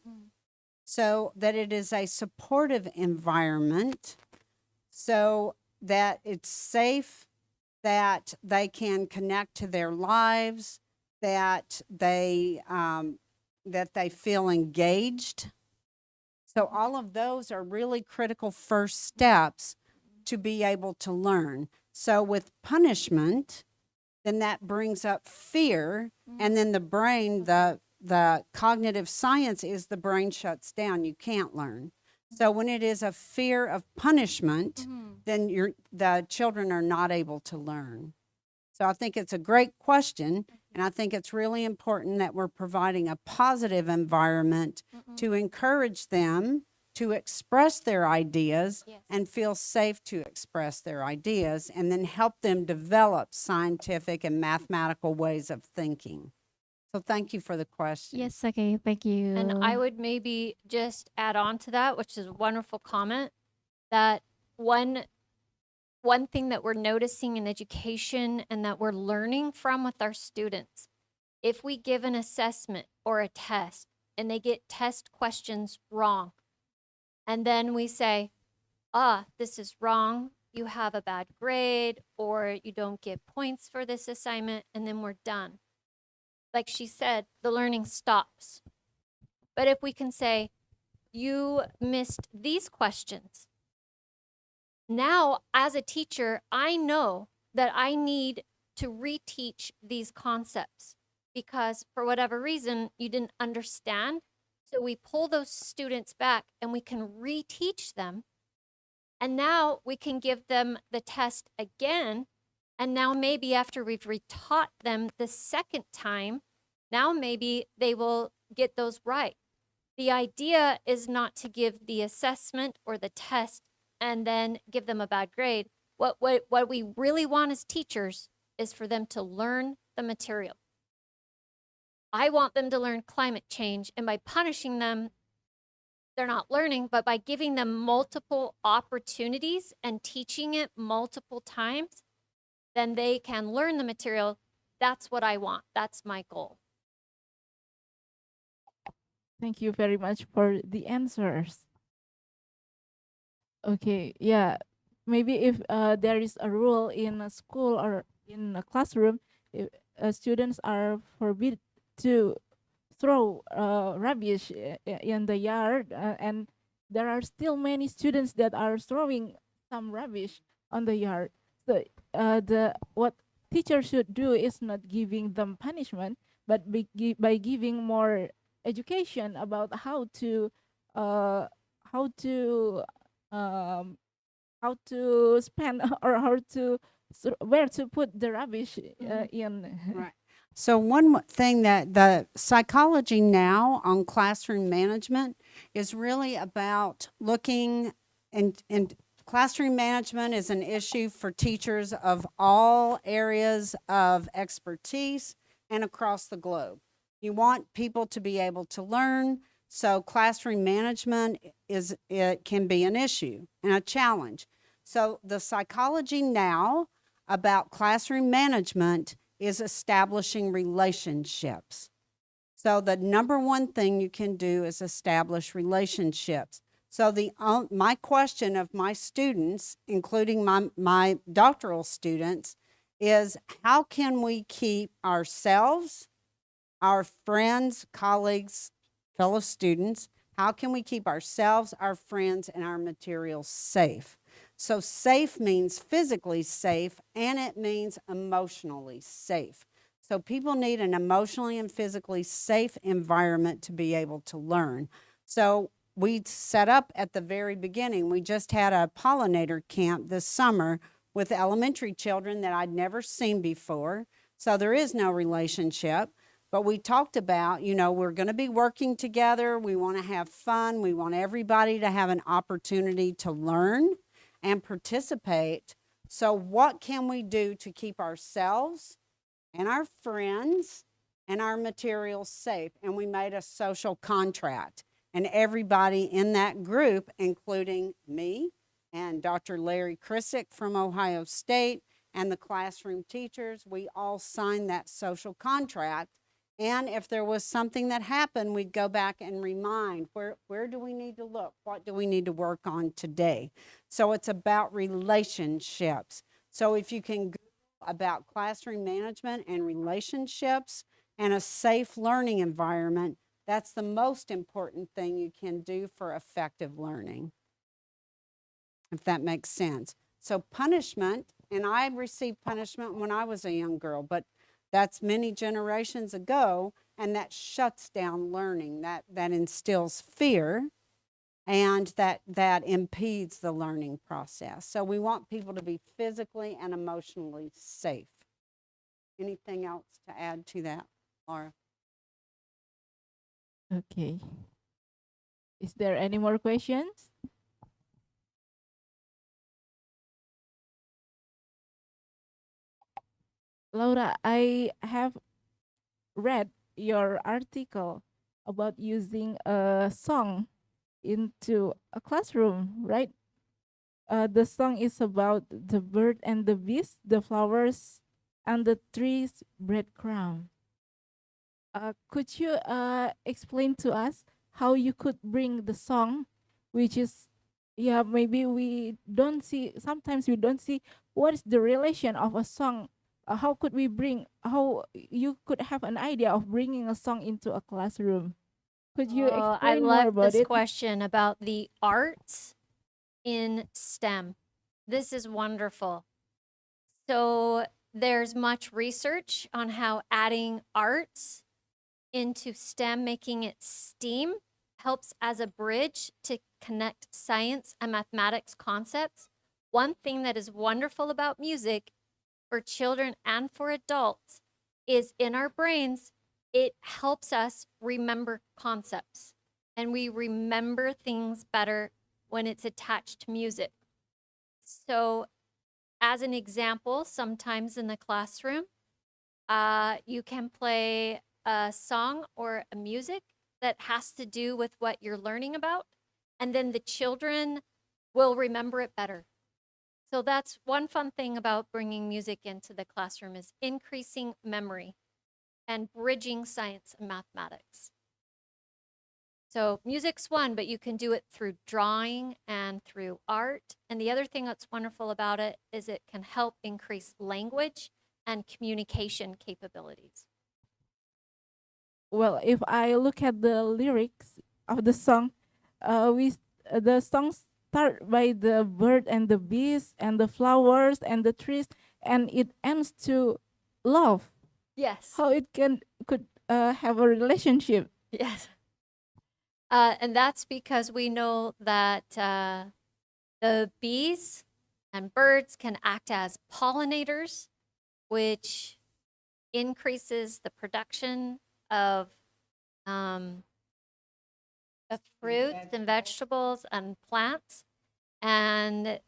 so that it is a supportive environment, so that it's safe, that they can connect to their lives, that they feel engaged. So all of those are really critical first steps to be able to learn. So with punishment, then that brings up fear, and then the brain, the cognitive science is the brain shuts down. You can't learn. So when it is a fear of punishment, then the children are not able to learn. So I think it's a great question, and I think it's really important that we're providing a positive environment to encourage them to express their ideas and feel safe to express their ideas, and then help them develop scientific and mathematical ways of thinking. So thank you for the question. Yes, okay, thank you. And I would maybe just add on to that, which is a wonderful comment, that one thing that we're noticing in education and that we're learning from with our students, if we give an assessment or a test and they get test questions wrong, and then we say, this is wrong, you have a bad grade, or you don't get points for this assignment, and then we're done. Like she said, the learning stops. But if we can say, you missed these questions, now as a teacher, I know that I need to reteach these concepts because for whatever reason, you didn't understand. So we pull those students back and we can reteach them. And now we can give them the test again. And now maybe after we've retaught them the second time, now maybe they will get those right. The idea is not to give the assessment or the test and then give them a bad grade. What we really want as teachers is for them to learn the material. I want them to learn climate change, and by punishing them, they're not learning, but by giving them multiple opportunities and teaching it multiple times, then they can learn the material. That's what I want. That's my goal. Thank you very much for the answers. Okay, yeah. Maybe if there is a rule in a school or in a classroom, if students are forbidden to throw rubbish in the yard, and there are still many students that are throwing some rubbish on the yard. So what teacher should do is not giving them punishment, but by giving more education about how to spend or where to put the rubbish in. Right. So one thing that the psychology now on classroom management is really about looking, and classroom management is an issue for teachers of all areas of expertise and across the globe. You want people to be able to learn, so classroom management it can be an issue and a challenge. So the psychology now about classroom management is establishing relationships. So the number one thing you can do is establish relationships. So my question of my students, including my doctoral students, is how can we keep ourselves, our friends, colleagues, fellow students, how can we keep ourselves, our friends, and our materials safe? So safe means physically safe, and it means emotionally safe. So people need an emotionally and physically safe environment to be able to learn. So we set up at the very beginning, we just had a pollinator camp this summer with elementary children that I'd never seen before. So there is no relationship. But we talked about, you know, we're going to be working together. We want to have fun. We want everybody to have an opportunity to learn and participate. So what can we do to keep ourselves and our friends and our materials safe? And we made a social contract. And everybody in that group, including me and Dr. Larry Krissick from Ohio State and the classroom teachers, we all signed that social contract. And if there was something that happened, we'd go back and remind, where do we need to look? What do we need to work on today? So it's about relationships. So if you can Google about classroom management and relationships and a safe learning environment, that's the most important thing you can do for effective learning, if that makes sense. So punishment, and I received punishment when I was a young girl, but that's many generations ago, and that shuts down learning. That instills fear, and that impedes the learning process. So we want people to be physically and emotionally safe. Anything else to add to that, Laura? Okay. Is there any more questions? Laura, I have read your article about using a song into a classroom, right? The song is about the bird and the beast, the flowers and the trees breadcrumb. Could you explain to us how you could bring the song, which is, yeah, maybe we don't see, sometimes we don't see what is the relation of a song. How could we bring, how you could have an idea of bringing a song into a classroom? Could you Oh, I explain more love about this it? question about the arts in STEM. This is wonderful. So there's much research on how adding arts into STEM, making it STEAM, helps as a bridge to connect science and mathematics concepts. One thing that is wonderful about music for children and for adults is in our brains, it helps us remember concepts, and we remember things better when it's attached to music. So as an example, sometimes in the classroom, you can play a song or a music that has to do with what you're learning about, and then the children will remember it better. So that's one fun thing about bringing music into the classroom, is increasing memory and bridging science and mathematics. So music's one, but you can do it through drawing and through art. And the other thing that's wonderful about it is it can help increase language and communication capabilities. Well, if I look at the lyrics of the song, the song start by the bird and the beast and the flowers and the trees, and it ends to love. Yes. How it could have a relationship? Yes. And that's because we know that the bees and birds can act as pollinators, which increases the production of fruits and vegetables and plants. And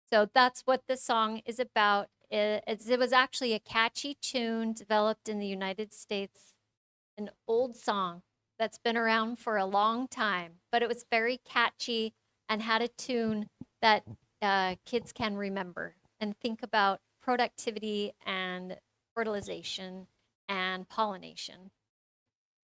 so that's what the song is about. It was actually a catchy tune developed in the United States, an old song that's been around for a long time, but it was very catchy and had a tune that kids can remember and think about productivity and fertilization and pollination.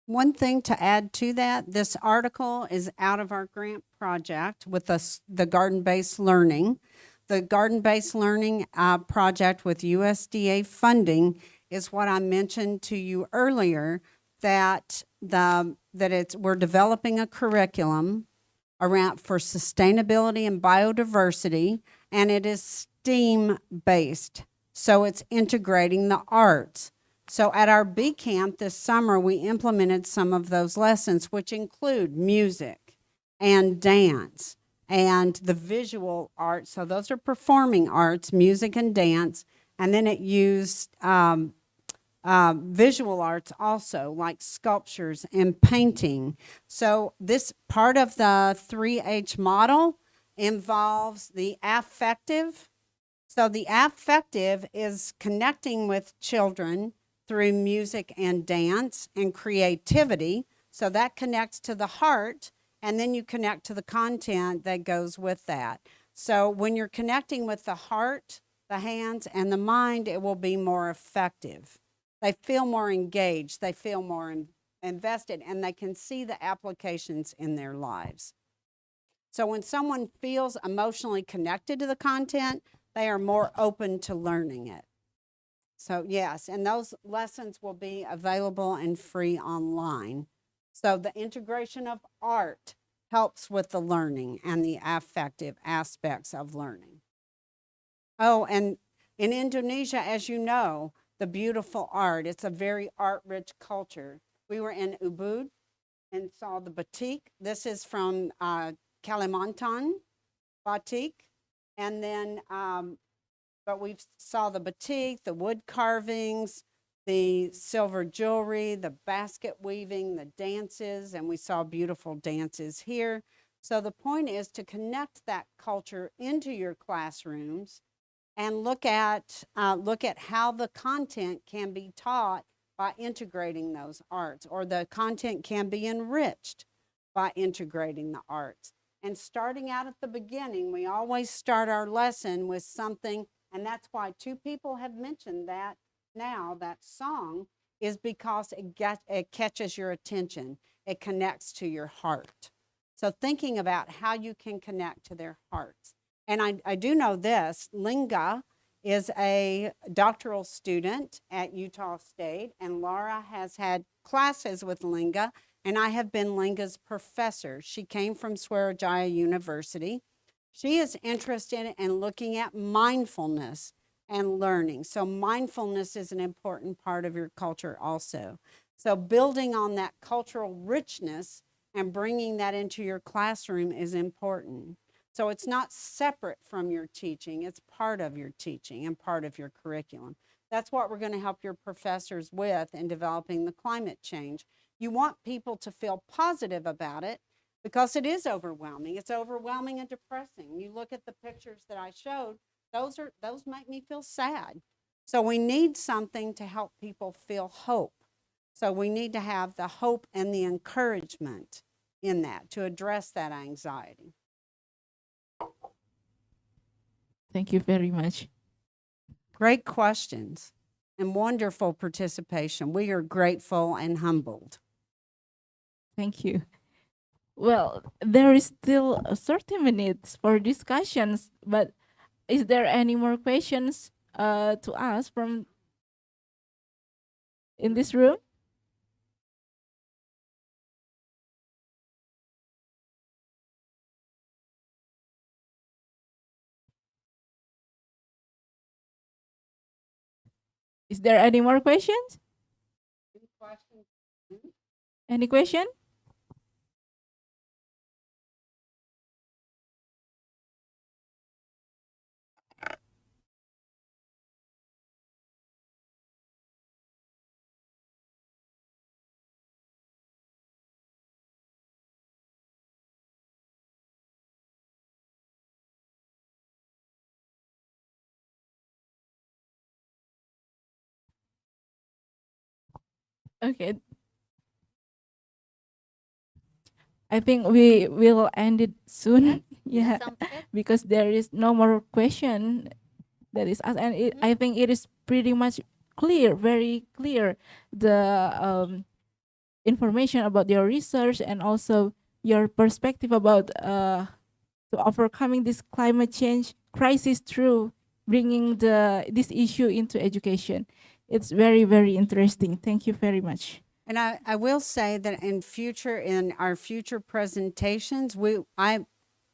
One thing to add to that, this article is out of our grant project with the garden-based learning. The garden-based learning project with USDA funding is what I mentioned to you earlier, that we're developing a curriculum around for sustainability and biodiversity, and it is STEAM-based. So it's integrating the arts. So at our B camp this summer, we implemented some of those lessons, which include music and dance and the visual arts. So those are performing arts, music and dance. And then it used visual arts also, like sculptures and painting. So this part of the 3H model involves the affective. So the affective is connecting with children through music and dance and creativity. So that connects to the heart, and then you connect to the content that goes with that. So when you're connecting with the heart, the hands, and the mind, it will be more effective. They feel more engaged, they feel more invested, and they can see the applications in their lives. So when someone feels emotionally connected to the content, they are more open to learning it. So yes, and those lessons will be available and free online. So the integration of art helps with the learning and the affective aspects of learning. Oh, and in Indonesia, as you know, the beautiful art, it's a very art-rich culture. We were in Ubud and saw the batik. This is from Kalimantan batik. And then, but we saw the batik, the wood carvings, the silver jewelry, the basket weaving, the dances, and we saw beautiful dances here. So the point is to connect that culture into your classrooms and look at how the content can be taught by integrating those arts, or the content can be enriched by integrating the arts. And starting out at the beginning, we always start our lesson with something, and that's why two people have mentioned that now, that song, is because it catches your attention. It connects to your heart. So thinking about how you can connect to their hearts. And I do know this, Linga is a doctoral student at Utah State, and Laura has had classes with Linga, and I have been Linga's professor. She came from Sriwijaya University. She is interested in looking at mindfulness and learning. So mindfulness is an important part of your culture also. So building on that cultural richness and bringing that into your classroom is important. So it's not separate from your teaching, it's part of your teaching and part of your curriculum. That's what we're going to help your professors with in developing the climate change. You want people to feel positive about it because it is overwhelming. It's overwhelming and depressing. You look at the pictures that I showed, those make me feel sad. So we need something to help people feel hope. So we need to have the hope and the encouragement in that to address that anxiety. Thank you very much. Great questions and wonderful participation. We are grateful and humbled. Thank you. Well, there is still 30 minutes for discussions, but is there any more questions to ask from in this room? Is there any more questions? Any questions? Any question? Okay. I think we will end it soon. Yeah, Sounds good. because there is no more question that is asked, and I think it is pretty much clear, very clear, the information about your research and also your perspective about to overcoming this climate change crisis through bringing this issue into education. It's very, very interesting. Thank you very much. And I will say that in our future presentations, I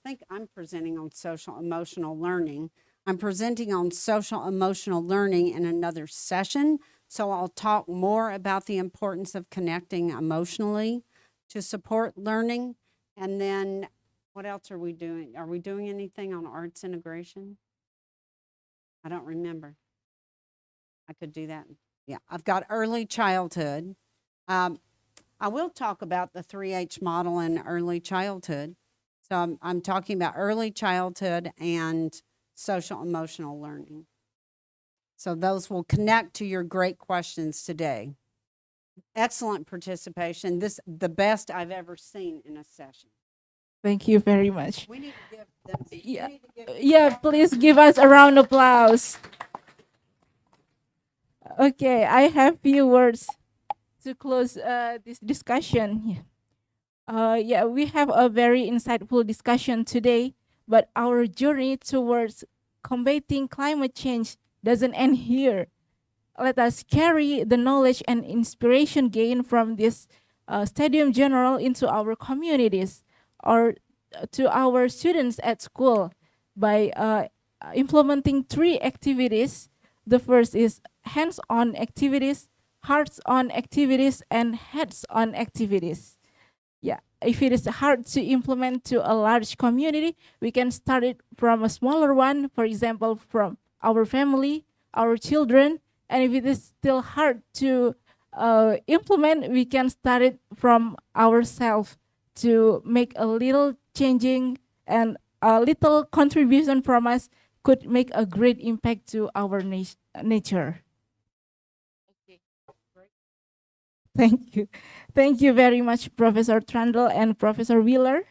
think I'm presenting on social emotional learning. I'm presenting on social emotional learning in another session. So I'll talk more about the importance of connecting emotionally to support learning. And then what else are we doing? Are we doing anything on arts integration? I don't remember. I could do that Yeah, I've got early childhood. I will talk about the 3H model in early childhood. So I'm talking about early childhood and social emotional learning. So those will connect to your great questions today. Excellent participation. This the best I've ever seen in a session. Thank you very much. We need to give them. Yeah, yeah, please give us a round of applause. Okay, I have few words to close this discussion. Yeah, we have a very insightful discussion today, but our journey towards combating climate change doesn't end here. Let us carry the knowledge and inspiration gained from this Stadium General into our communities or to our students at school by implementing 3 activities. The first is hands-on activities, hearts-on activities, and heads-on activities. Yeah, if it is hard to implement to a large community, we can start it from a smaller one, for example, from our family, our children. And if it is still hard to implement, we can start it from ourselves to make a little changing, and a little contribution from us could make a great impact to our nature. Thank you. Thank you very much, Professor Trundle and Professor Wheeler,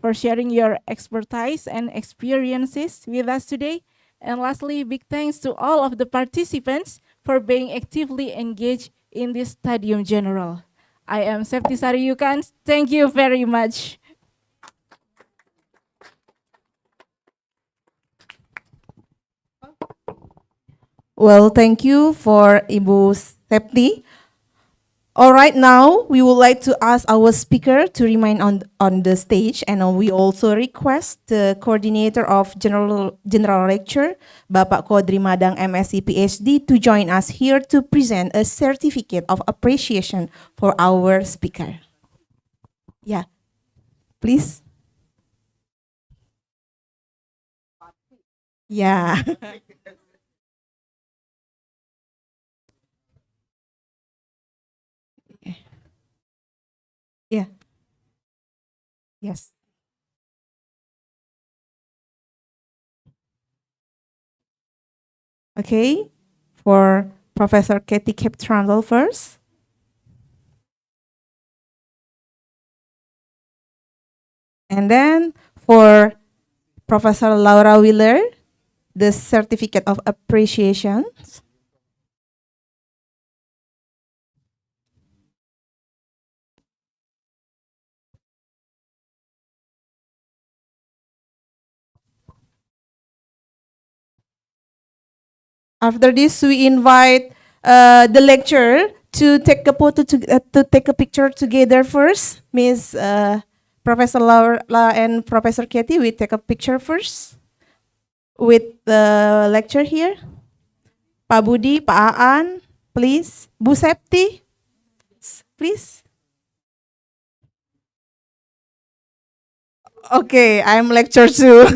for sharing your expertise and experiences with us today. And lastly, big thanks to all of the participants for being actively engaged in this Stadium General. I am Septi Sariyukan. Thank you very much. Well, thank you for Ibu Septi. All right, now we would like to ask our speaker to remain on the stage, and we also request the coordinator of general lecture, Bapak Kodri Madang MSc PhD, to join us here to present a certificate of appreciation for our speaker. Yeah, please. Yeah. Yeah. Yes. Okay, for Professor Katie Cape Trundle first. And then for Professor Laura Wheeler, the certificate of appreciation. After this, we invite the lecturer to take a photo to take a picture together first. Miss Professor Laura and Professor Katie, we take a picture first with the lecture here. Pak Budi, Pak Aan, please. Bu Septi, please. Okay, I'm lecturer too.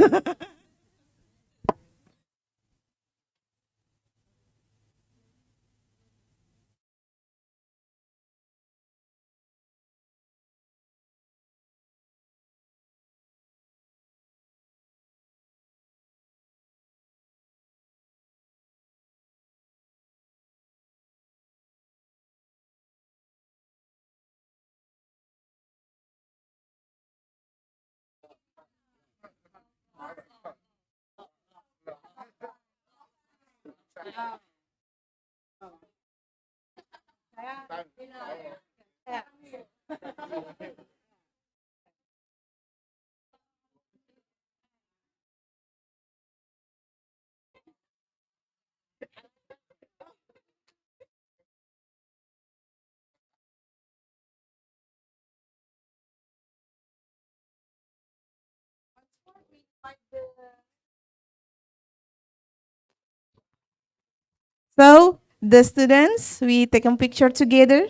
So the students, we take a picture together.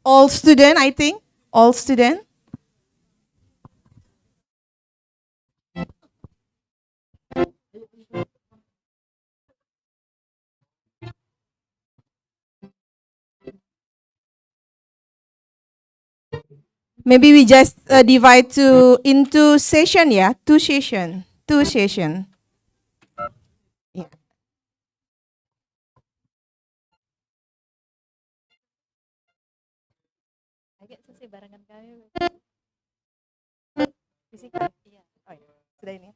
All student, I think. All student. Maybe we just divide into session, yeah, two session. Yeah. Sudah ini.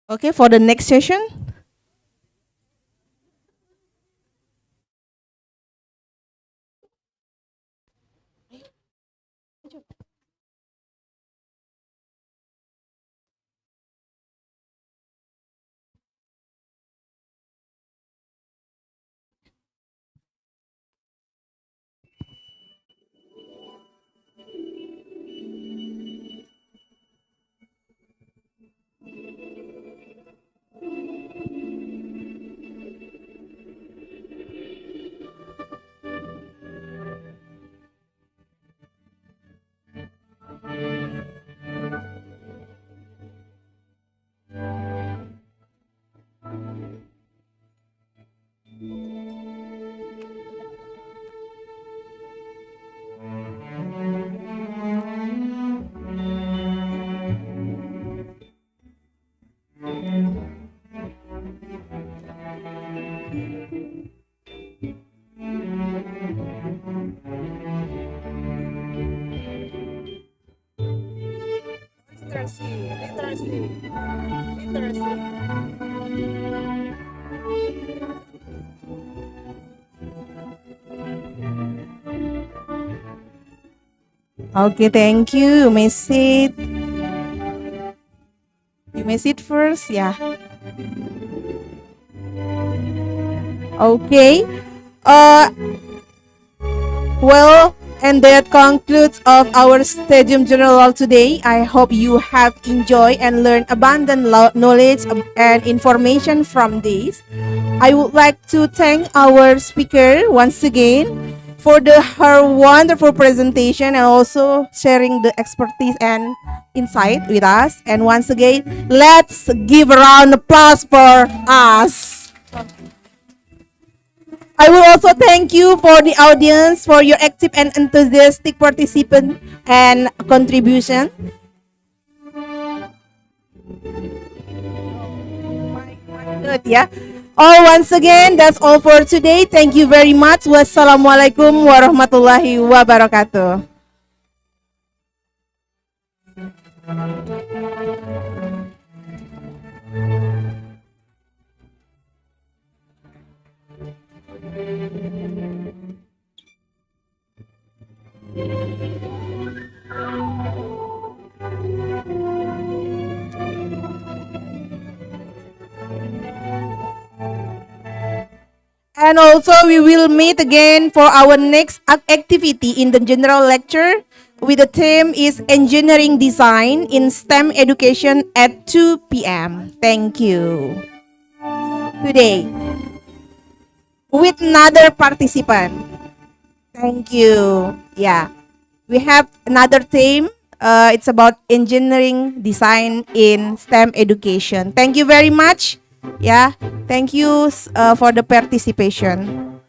Okay, for the next session. Okay, thank you. You may sit. You may sit first, yeah. Okay. Well, and that concludes of our Stadium General today. I hope you have enjoyed and learned abundant knowledge and information from this. I would like to thank our speaker once again for her wonderful presentation and also sharing the expertise and insight with us. And once again, let's give a round of applause for us. I will also thank you for the audience for your active and enthusiastic participation and contribution. Good, yeah. Once again, that's all for today. Thank you very much. Wassalamualaikum warahmatullahi wabarakatuh. And also we will meet again for our next activity in the general lecture with the theme is engineering design in STEM education at 2 p.m. Thank you. Today with another participant. Thank you. Yeah. We have another theme. It's about engineering design in STEM education. Thank you very much. Yeah, thank you for the participation.